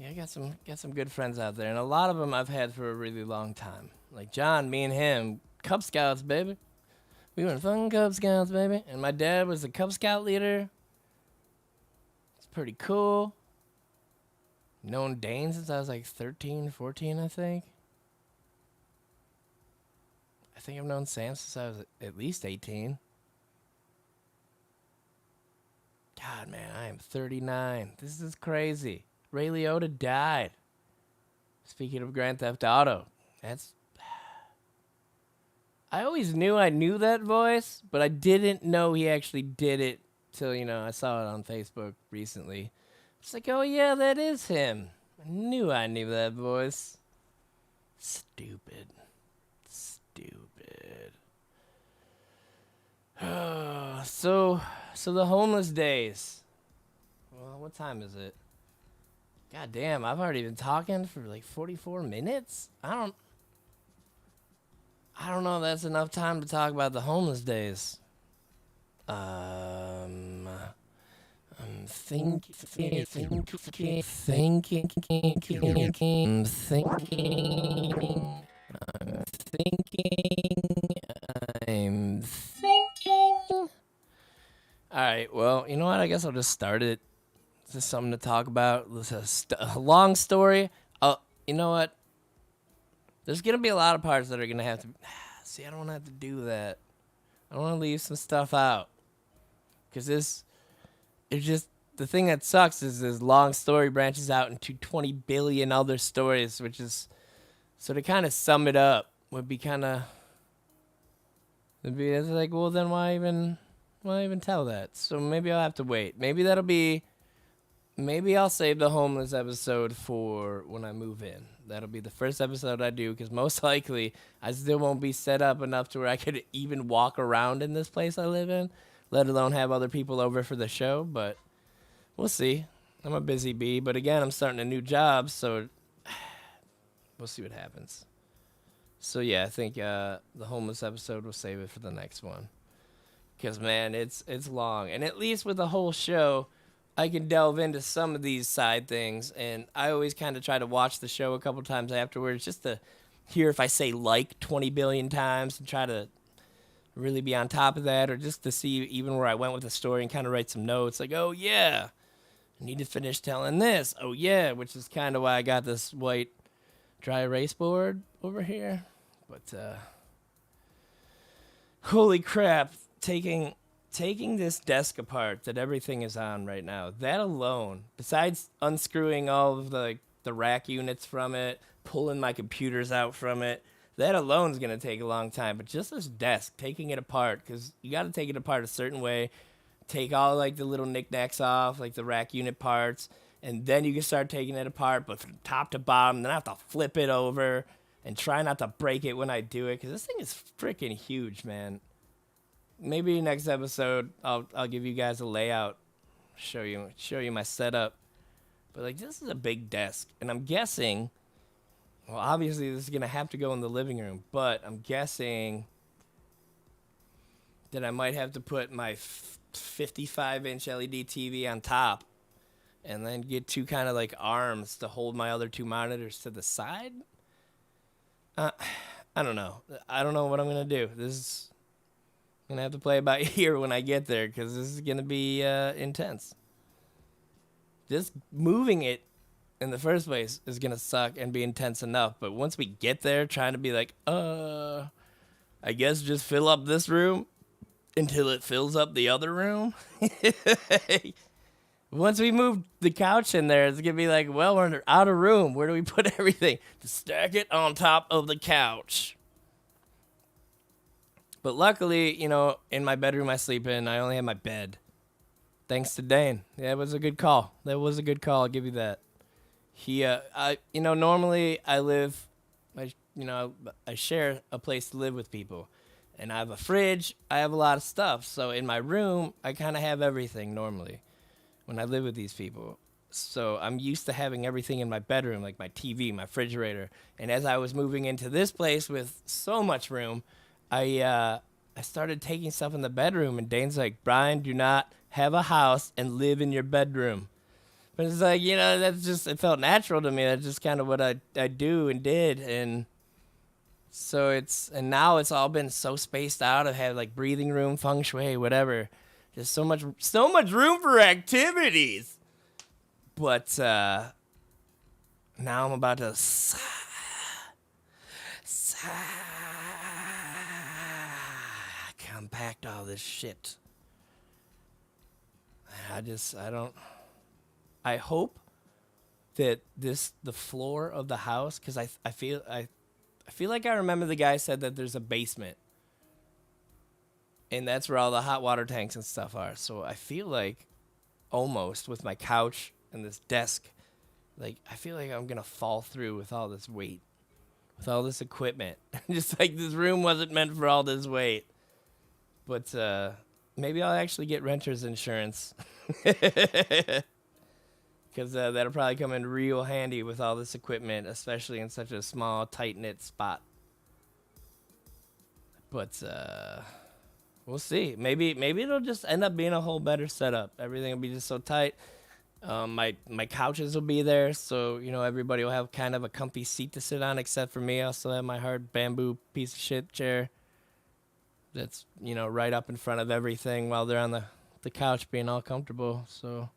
I got some good friends out there. And a lot of them I've had for a really long time. Like John, me and him, Cub Scouts, baby. We went fucking Cub Scouts, baby. And my dad was a Cub Scout leader. Pretty cool. Known Dane since I was like 13, 14, I think. I think I've known Sam since I was at least 18. God, man, I am 39. This is crazy. Ray Liotta died. Speaking of Grand Theft Auto, I always knew I knew that voice, but I didn't know he actually did it till, I saw it on Facebook recently. It's like, oh yeah, that is him. I knew that voice. Stupid. So the homeless days. Well, what time is it? God damn, I've already been talking for like 44 minutes? I don't know if that's enough time to talk about the homeless days. I'm thinking. All right, well, you know what? I guess I'll just start it. This is something to talk about. This is a long story. You know what? There's going to be a lot of parts that are going to have to... See, I don't want to have to do that. I want to leave some stuff out. Because it's just... The thing that sucks is this long story branches out into 20 billion other stories, which is... So to kind of sum it up would be kind of... It's like, well, then why even tell that? So maybe I'll have to wait. Maybe I'll save the homeless episode for when I move in. That'll be the first episode I do, because most likely I still won't be set up enough to where I could even walk around in this place I live in, let alone have other people over for the show. But we'll see. I'm a busy bee, but again, I'm starting a new job, so we'll see what happens. So yeah, I think the homeless episode, we'll save it for the next one. Because, man, it's long. And at least with the whole show, I can delve into some of these side things. And I always kind of try to watch the show a couple times afterwards just to hear if I say like 20 billion times and try to really be on top of that, or just to see even where I went with the story and kind of write some notes. Like, oh, yeah, I need to finish telling this. Oh, yeah, which is kind of why I got this white dry erase board over here. But, holy crap. Taking taking this desk apart that everything is on right now, that alone, besides unscrewing all of the rack units from it, pulling my computers out from it, that alone is going to take a long time. But just this desk, taking it apart, because you got to take it apart a certain way, take all like the little knickknacks off, like the rack unit parts, and then you can start taking it apart, but from top to bottom. Then I have to flip it over and try not to break it when I do it, because this thing is freaking huge, man. Maybe next episode I'll give you guys a layout, show you my setup. But like, this is a big desk, and I'm guessing, well, obviously this is gonna have to go in the living room, but I'm guessing that I might have to put my 55-inch LED TV on top, and then get two kind of like arms to hold my other two monitors to the side. I don't know. I don't know what I'm gonna do. I'm gonna have to play it by ear when I get there, because this is gonna be intense. Just moving it in the first place is gonna suck and be intense enough. But once we get there, trying to be like, I guess just fill up this room until it fills up the other room. Once we move the couch in there, it's gonna be like, well, we're out of room. Where do we put everything? To stack it on top of the couch. But luckily, you know, in my bedroom I sleep in, I only have my bed. Thanks to Dane. Yeah, it was a good call. That was a good call. I'll give you that. Normally I share a place to live with people. And I have a fridge. I have a lot of stuff. So in my room, I kind of have everything normally when I live with these people. So I'm used to having everything in my bedroom, like my TV, my refrigerator. And as I was moving into this place with so much room, I started taking stuff in the bedroom, and Dane's like, Brian, do not have a house and live in your bedroom. But it's like, you know, it felt natural to me. That's just kind of what I do and did. And so now it's all been so spaced out. I've had like breathing room, feng shui, whatever. Just so much room for activities. But now I'm about to compact all this shit. I hope that the floor of the house, because I feel like I remember the guy said that there's a basement, and that's where all the hot water tanks and stuff are. So I feel like, almost with my couch and this desk, like I feel like I'm gonna fall through with all this weight, with all this equipment. Just like this room wasn't meant for all this weight. But maybe I'll actually get renter's insurance. Because that'll probably come in real handy with all this equipment, especially in such a small, tight-knit spot. But we'll see. Maybe it'll just end up being a whole better setup. Everything will be just so tight. My couches will be there, so you know everybody will have kind of a comfy seat to sit on, except for me. I'll still have my hard bamboo piece of shit chair that's, you know, right up in front of everything while they're on the couch being all comfortable. So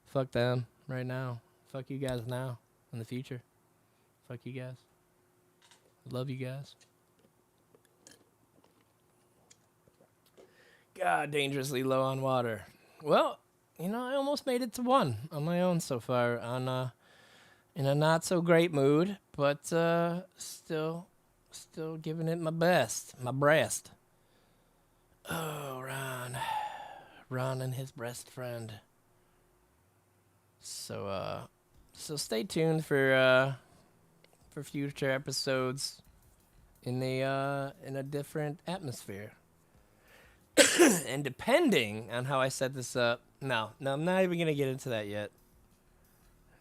fuck them right now. Fuck you guys now. In the future. Fuck you guys. I love you guys. God, dangerously low on water. Well, you know, I almost made it to 1 on my own so far, in a not so great mood, but still giving it my best, my breast. Oh, Ron and his breast friend. So stay tuned for future episodes in a different atmosphere. And depending on how I set this up, no, I'm not even gonna get into that yet.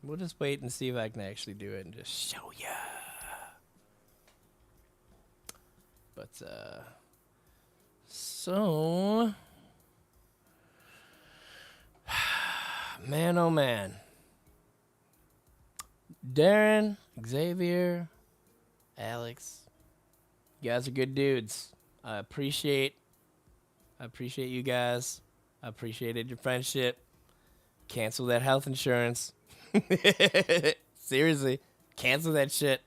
We'll just wait and see if I can actually do it and just show ya. But so, man, oh man, Darren, Xavier, Alex, you guys are good dudes. I appreciate you guys. I appreciated your friendship. Cancel that health insurance. Seriously, cancel that shit.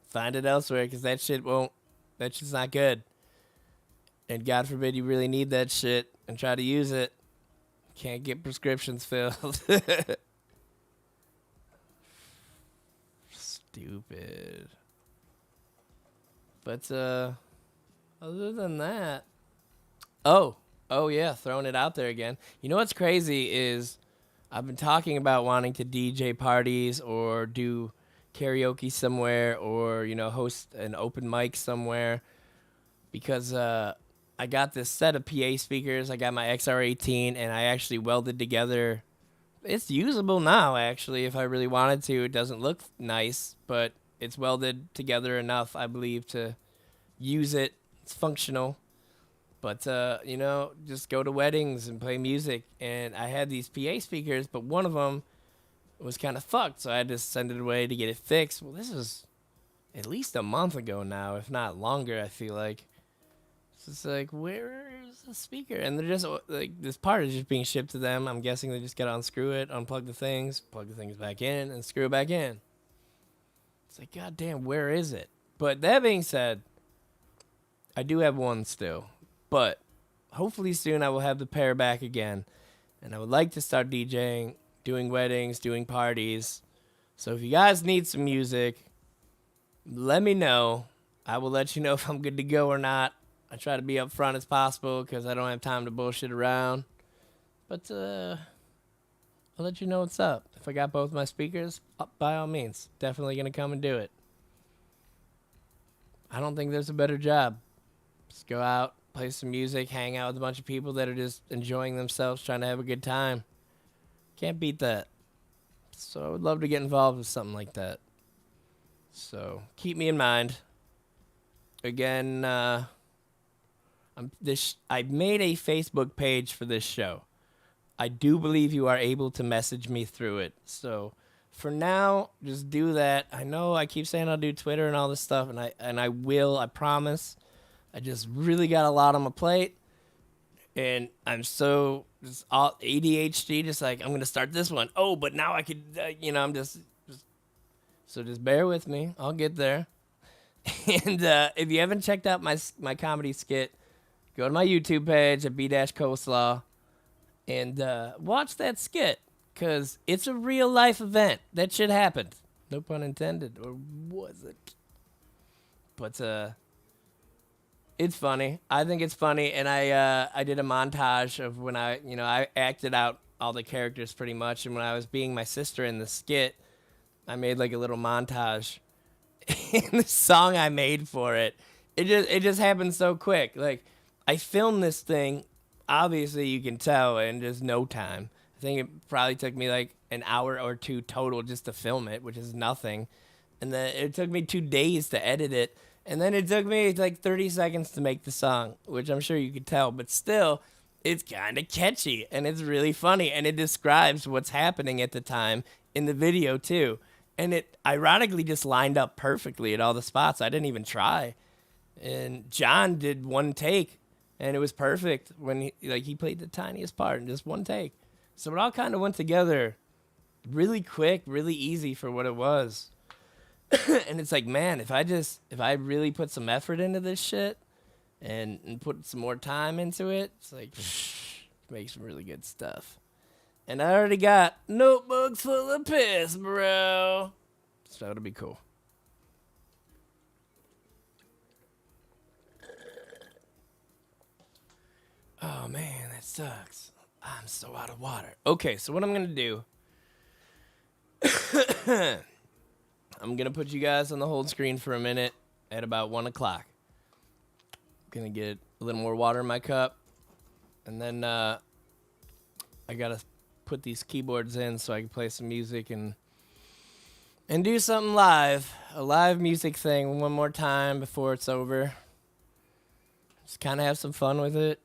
Find it elsewhere, because that shit's not good. And God forbid you really need that shit. and try to use it. Can't get prescriptions filled. Stupid. But other than that, oh yeah, throwing it out there again. You know what's crazy is I've been talking about wanting to DJ parties or do karaoke somewhere or, host an open mic somewhere because I got this set of PA speakers. I got my XR18 and I actually welded together. It's usable now, actually, if I really wanted to. It doesn't look nice, but it's welded together enough, I believe, to use it. It's functional. But, just go to weddings and play music. And I had these PA speakers, but one of them was kind of fucked, so I had to send it away to get it fixed. Well, this is at least a month ago now, if not longer, I feel like. So it's like, where's the speaker? And they're just, like, this part is just being shipped to them. I'm guessing they just got to unscrew it, unplug the things, plug the things back in, and screw it back in. It's like, God damn, where is it? But that being said, I do have one still. But hopefully soon I will have the pair back again. And I would like to start DJing, doing weddings, doing parties. So if you guys need some music, let me know. I will let you know if I'm good to go or not. I try to be upfront as possible because I don't have time to bullshit around. But I'll let you know what's up. If I got both my speakers, by all means, definitely going to come and do it. I don't think there's a better job. Just go out, play some music, hang out with a bunch of people that are just enjoying themselves, trying to have a good time. Can't beat that. So I would love to get involved with something like that. So keep me in mind. Again, I made a Facebook page for this show. I do believe you are able to message me through it. So for now, just do that. I know I keep saying I'll do Twitter and all this stuff, and I will, I promise. I just really got a lot on my plate, and I'm so just all ADHD, just like, I'm going to start this one. Oh, but now I could, I'm just, so just bear with me. I'll get there. And if you haven't checked out my comedy skit, go to my YouTube page at B-COLESLAW and watch that skit, because it's a real-life event. That shit happened. No pun intended, or was it? But, it's funny. I think it's funny, and I did a montage of when I acted out all the characters pretty much, and when I was being my sister in the skit, I made like a little montage. And the song I made for it just happened so quick. Like, I filmed this thing, obviously you can tell, in just no time. I think it probably took me like an hour or two total just to film it, which is nothing. And then it took me 2 days to edit it. And then it took me like 30 seconds to make the song, which I'm sure you could tell. But still, it's kind of catchy, and it's really funny. And it describes what's happening at the time in the video, too. And it ironically just lined up perfectly at all the spots. I didn't even try. And John did one take, and it was perfect when he played the tiniest part in just one take. So it all kind of went together really quick, really easy for what it was. And it's like, man, if I really put some effort into this shit and put some more time into it, it's like, make some really good stuff. And I already got notebooks full of piss, bro. So it'll be cool. Oh, man, that sucks. I'm so out of water. Okay, so what I'm going to do, I'm going to put you guys on the hold screen for a minute at about 1 o'clock. I'm going to get a little more water in my cup. And then I got to put these keyboards in so I can play some music and do something live. A live music thing one more time before it's over. Just kind of have some fun with it.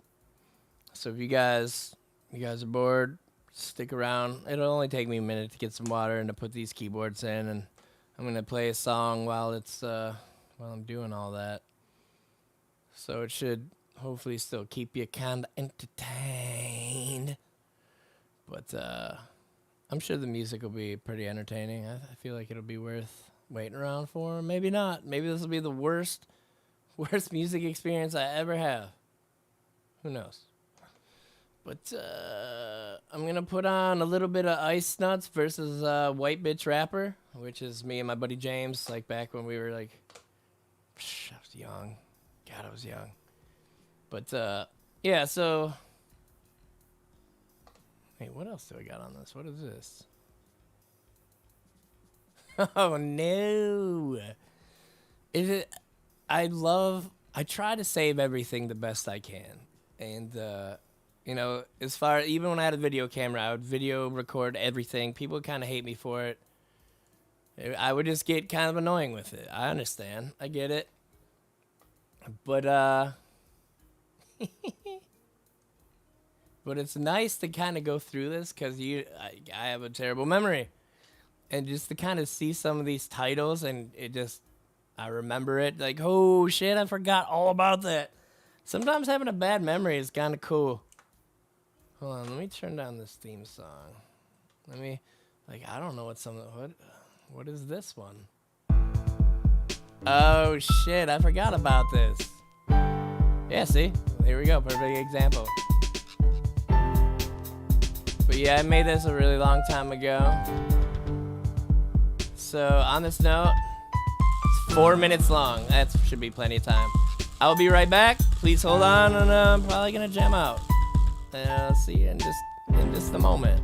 So if you guys are bored, stick around. It'll only take me a minute to get some water and to put these keyboards in, and I'm gonna play a song while I'm doing all that. So it should hopefully still keep you kind of entertained. But I'm sure the music will be pretty entertaining. I feel like it'll be worth waiting around for. Maybe not. Maybe this will be the worst music experience I ever have. Who knows? But I'm gonna put on a little bit of Ice Nuts versus White Bitch Rapper, which is me and my buddy James, like back when we were like, I was young. God, I was young. But yeah, so wait, what else do I got on this? What is this? Oh no! Is it? I try to save everything the best I can, and you know, as far even when I had a video camera, I would video record everything. People kind of hate me for it. I would just get kind of annoying with it. I understand. I get it. But but it's nice to kind of go through this because I have a terrible memory, and just to kind of see some of these titles and I remember it like, oh shit, I forgot all about that. Sometimes having a bad memory is kind of cool. Hold on, let me turn down this theme song. Let me, like, I don't know what is this one? Oh shit, I forgot about this. Yeah, see? Here we go, perfect example. But yeah, I made this a really long time ago. So on this note, it's 4 minutes long. That should be plenty of time. I'll be right back. Please hold on, and I'm probably gonna jam out. And I'll see you in just a moment.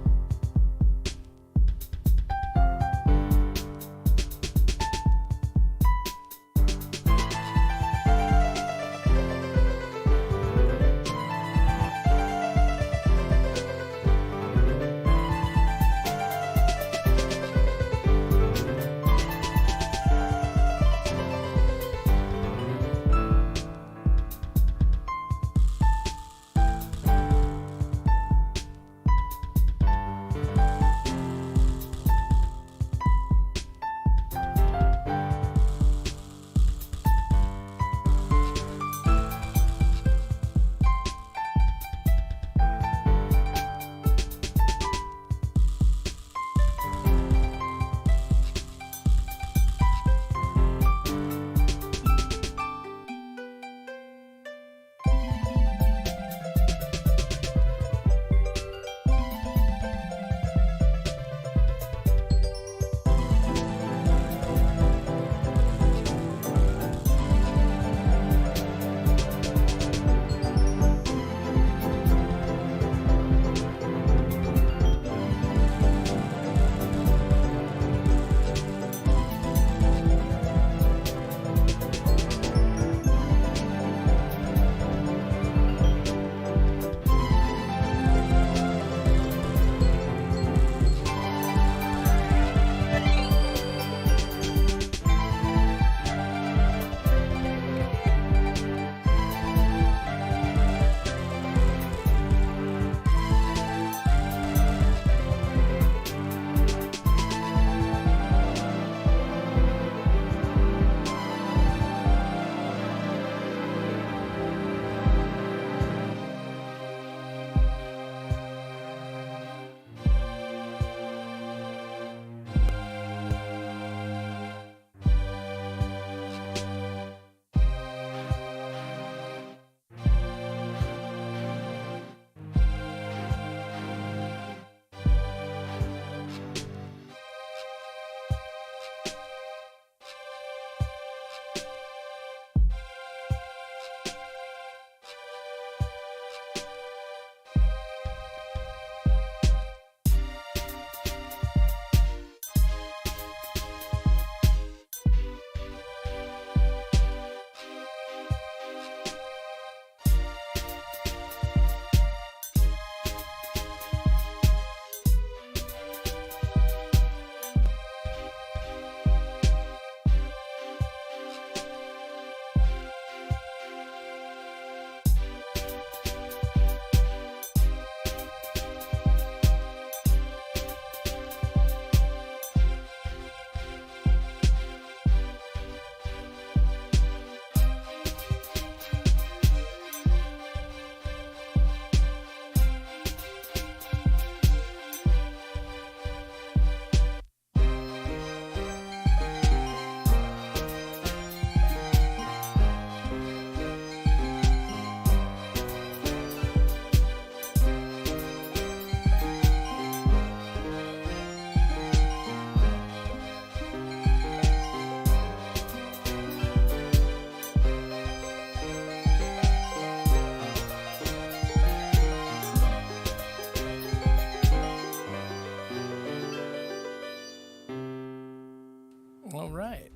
All right.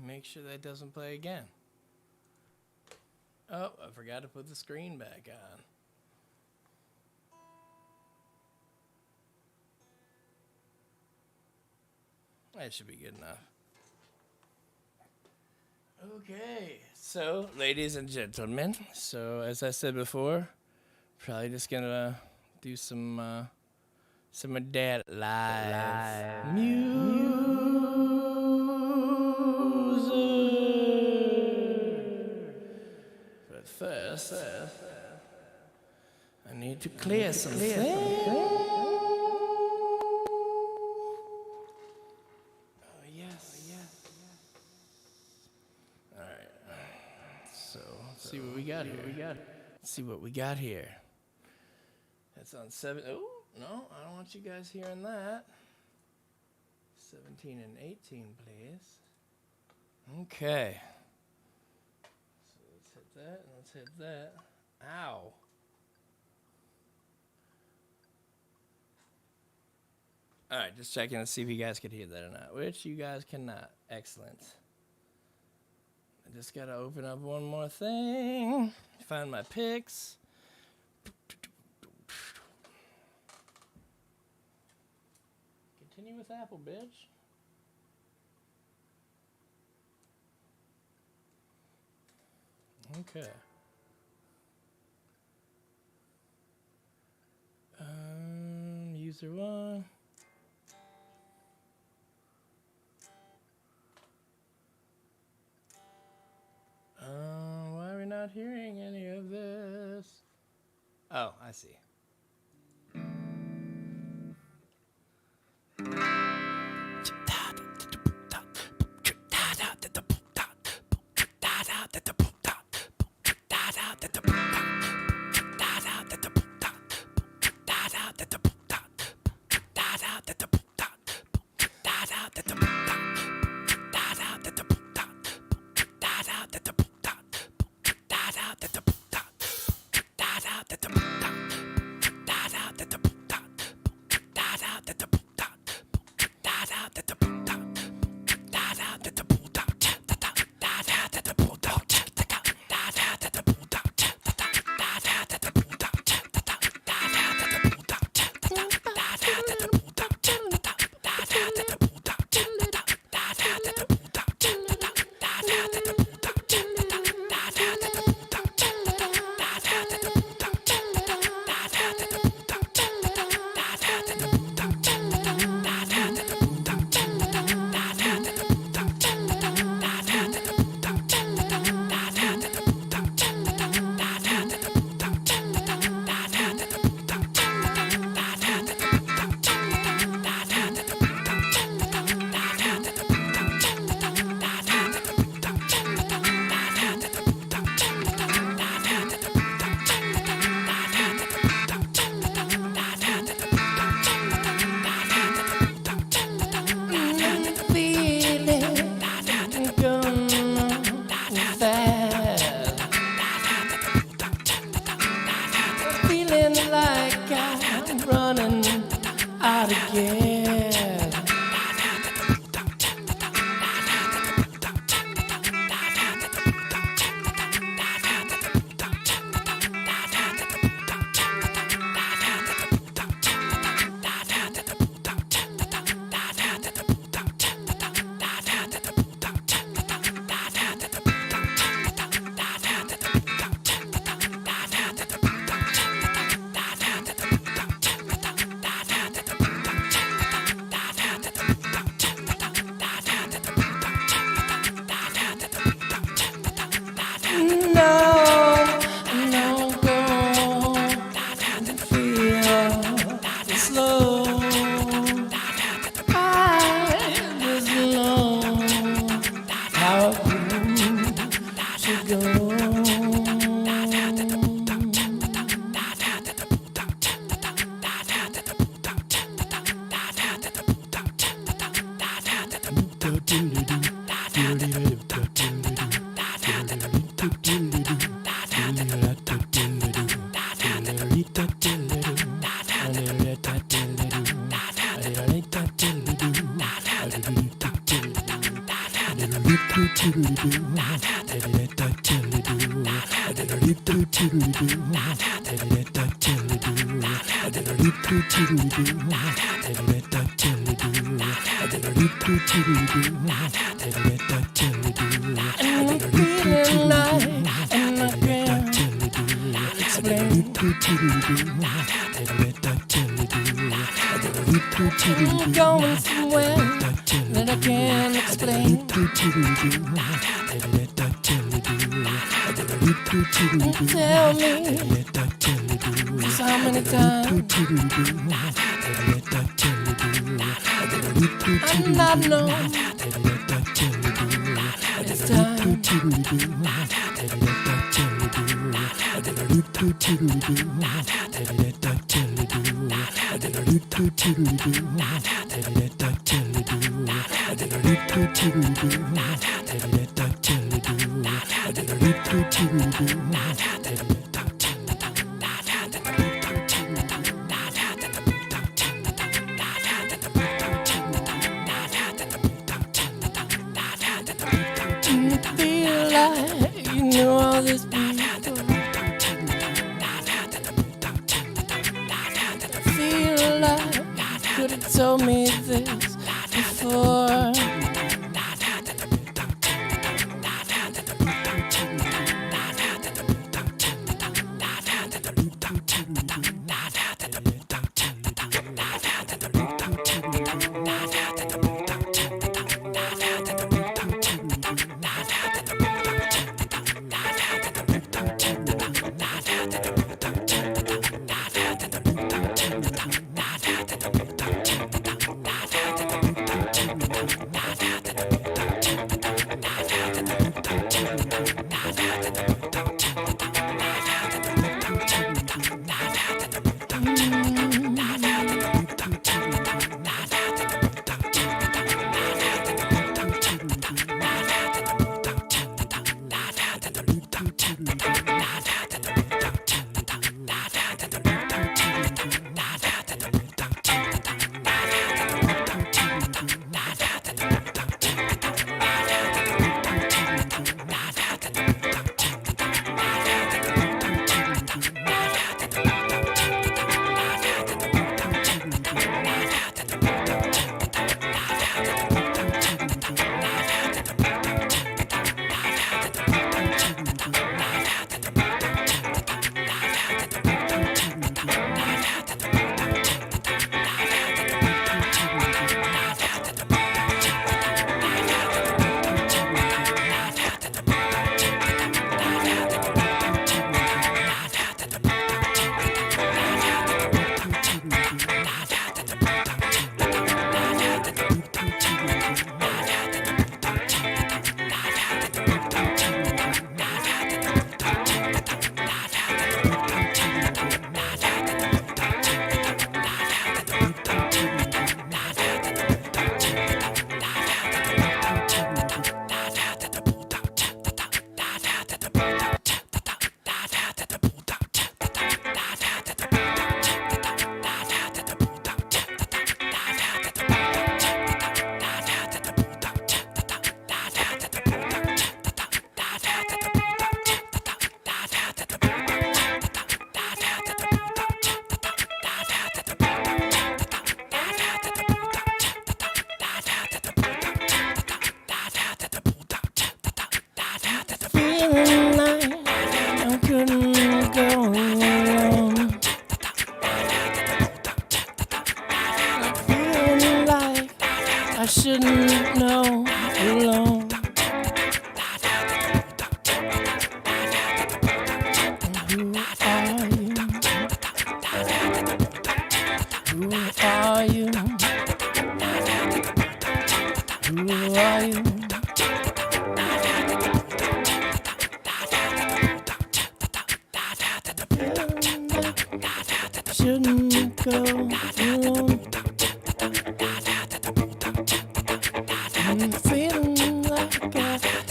Make sure that doesn't play again. Oh, I forgot to put the screen back on. That should be good enough. Okay, so ladies and gentlemen, so as I said before, probably just gonna do some of that live music. But first, I need to clear some things. Oh yes. All right. So let's see what we got here. Let's see what we got here. That's on 7. Oh no, I don't want you guys hearing that. 17 and 18, please. Okay. So let's hit that, and let's hit that. Ow. All right, just checking to see if you guys could hear that or not, which you guys cannot. Excellent. I just got to open up one more thing. Find my picks. Continue with Apple, bitch. Okay. User 1. Why are we not hearing any of this? Oh, I see. I'm going somewhere that I can't explain. Tell me just how many times I'm not known. It's time. You feel like you knew all this before. Feel like you could have told me this before. Feeling like I couldn't go alone. I'm feeling like I shouldn't know alone. Who are you? Who are you? Who are you? Shouldn't go alone. I'm feeling like I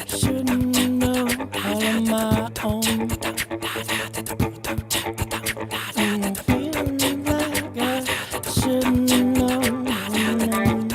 shouldn't know all on my own. I'm feeling like I shouldn't know alone.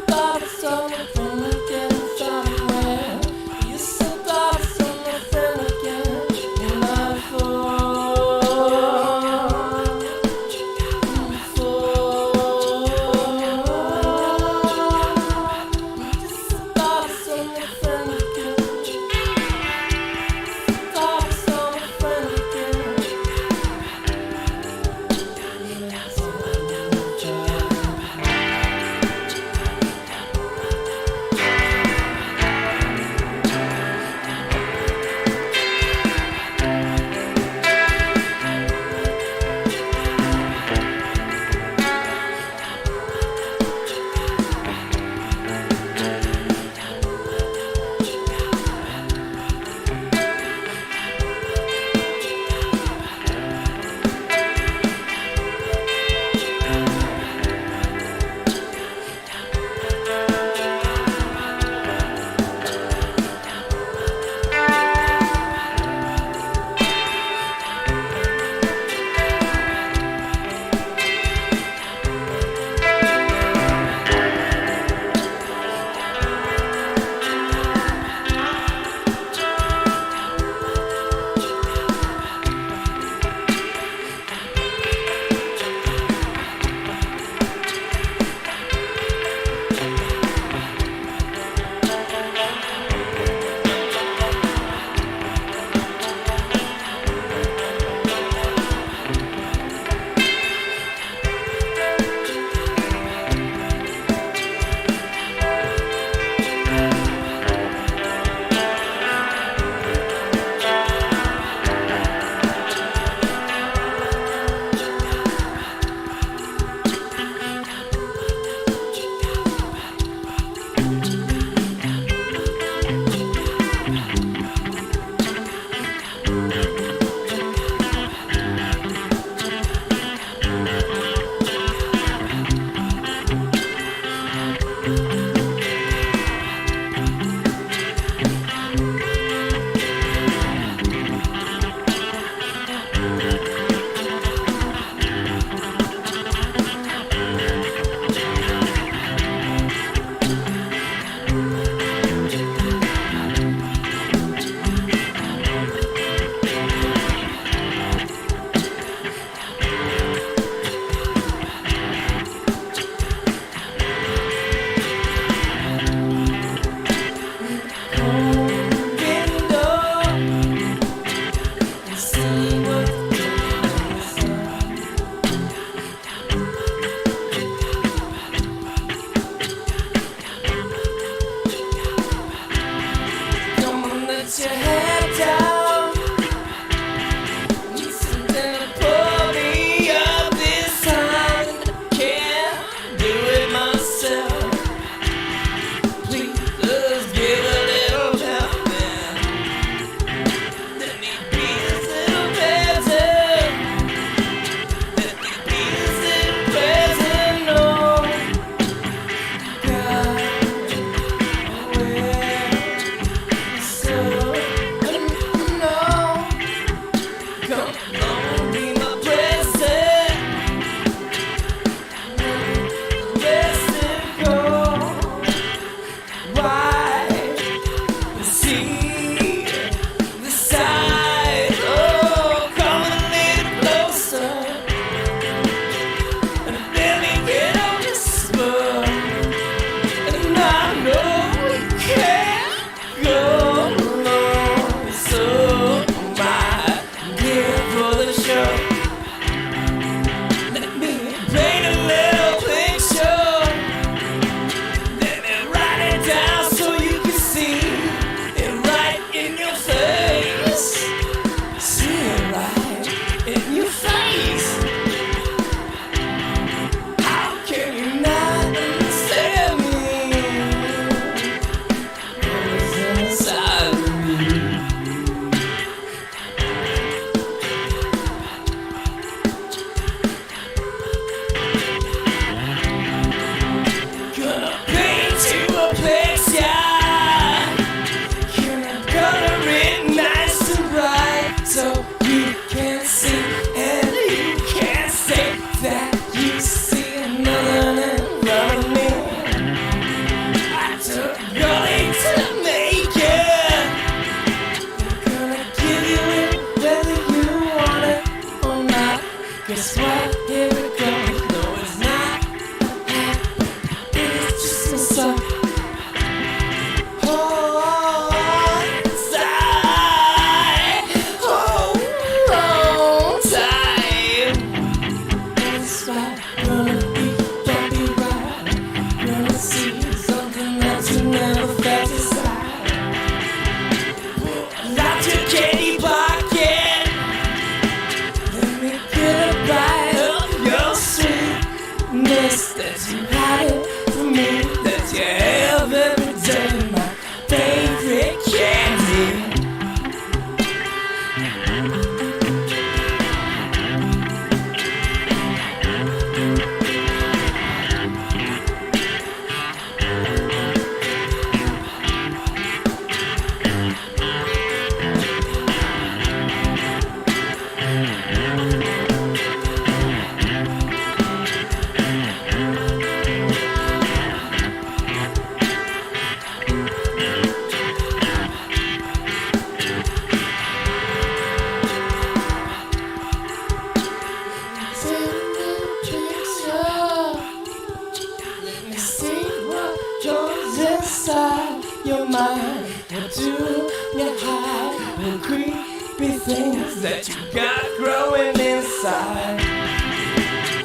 thought I saw my friend again somewhere. Used to thought I saw my friend again in my phone. Just thought I saw my friend again. Thought I saw my friend again. You have every day my favorite candy. Your mind, what do you hide? The creepy things that you got growing inside.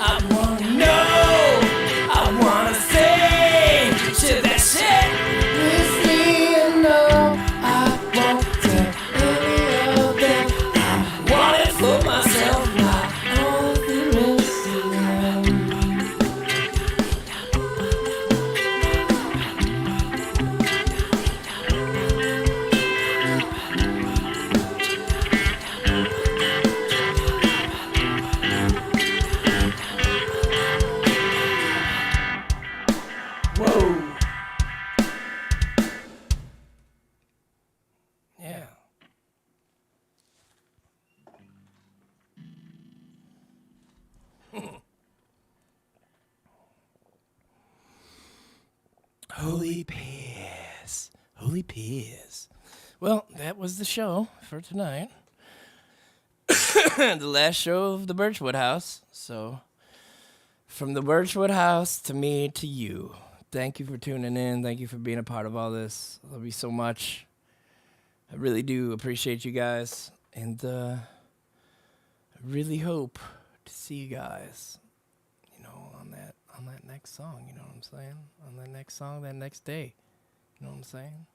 I wanna know, I wanna say to that shit with me, and no, I won't tell any of them. I want it for myself, not all the rest of them. Whoa. Yeah. Holy piss. Holy piss. Well, that was the show for tonight. The last show of the Birchwood House. So, from the Birchwood House to me to you. Thank you for tuning in. Thank you for being a part of all this. I love you so much. I really do appreciate you guys. And I really hope to see you guys, you know, on that next song, you know what I'm saying? On that next song, that next day. You know what I'm saying?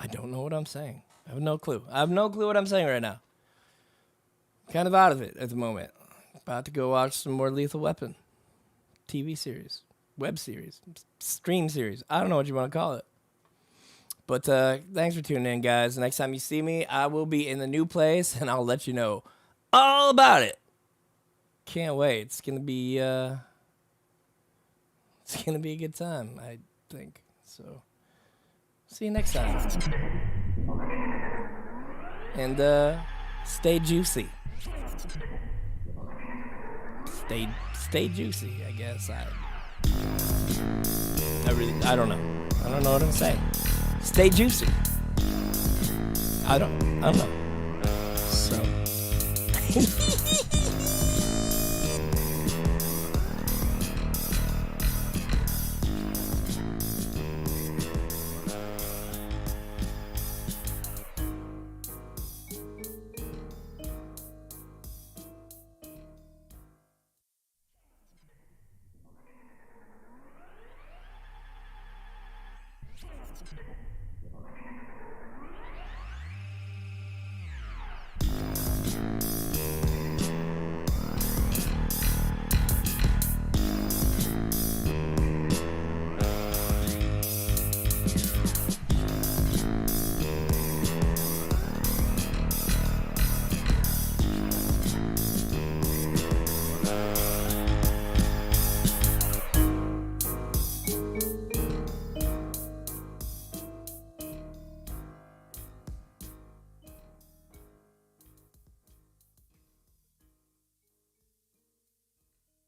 I don't know what I'm saying. I have no clue. I have no clue what I'm saying right now. Kind of out of it at the moment. About to go watch some more Lethal Weapon. TV series. Web series. Stream series. I don't know what you want to call it. But thanks for tuning in, guys. Next time you see me, I will be in the new place, and I'll let you know all about it. Can't wait. It's gonna be a good time, I think. So see you next time. And stay juicy. Stay juicy, I guess. I don't know. I don't know what I'm saying. Stay juicy. I don't know. So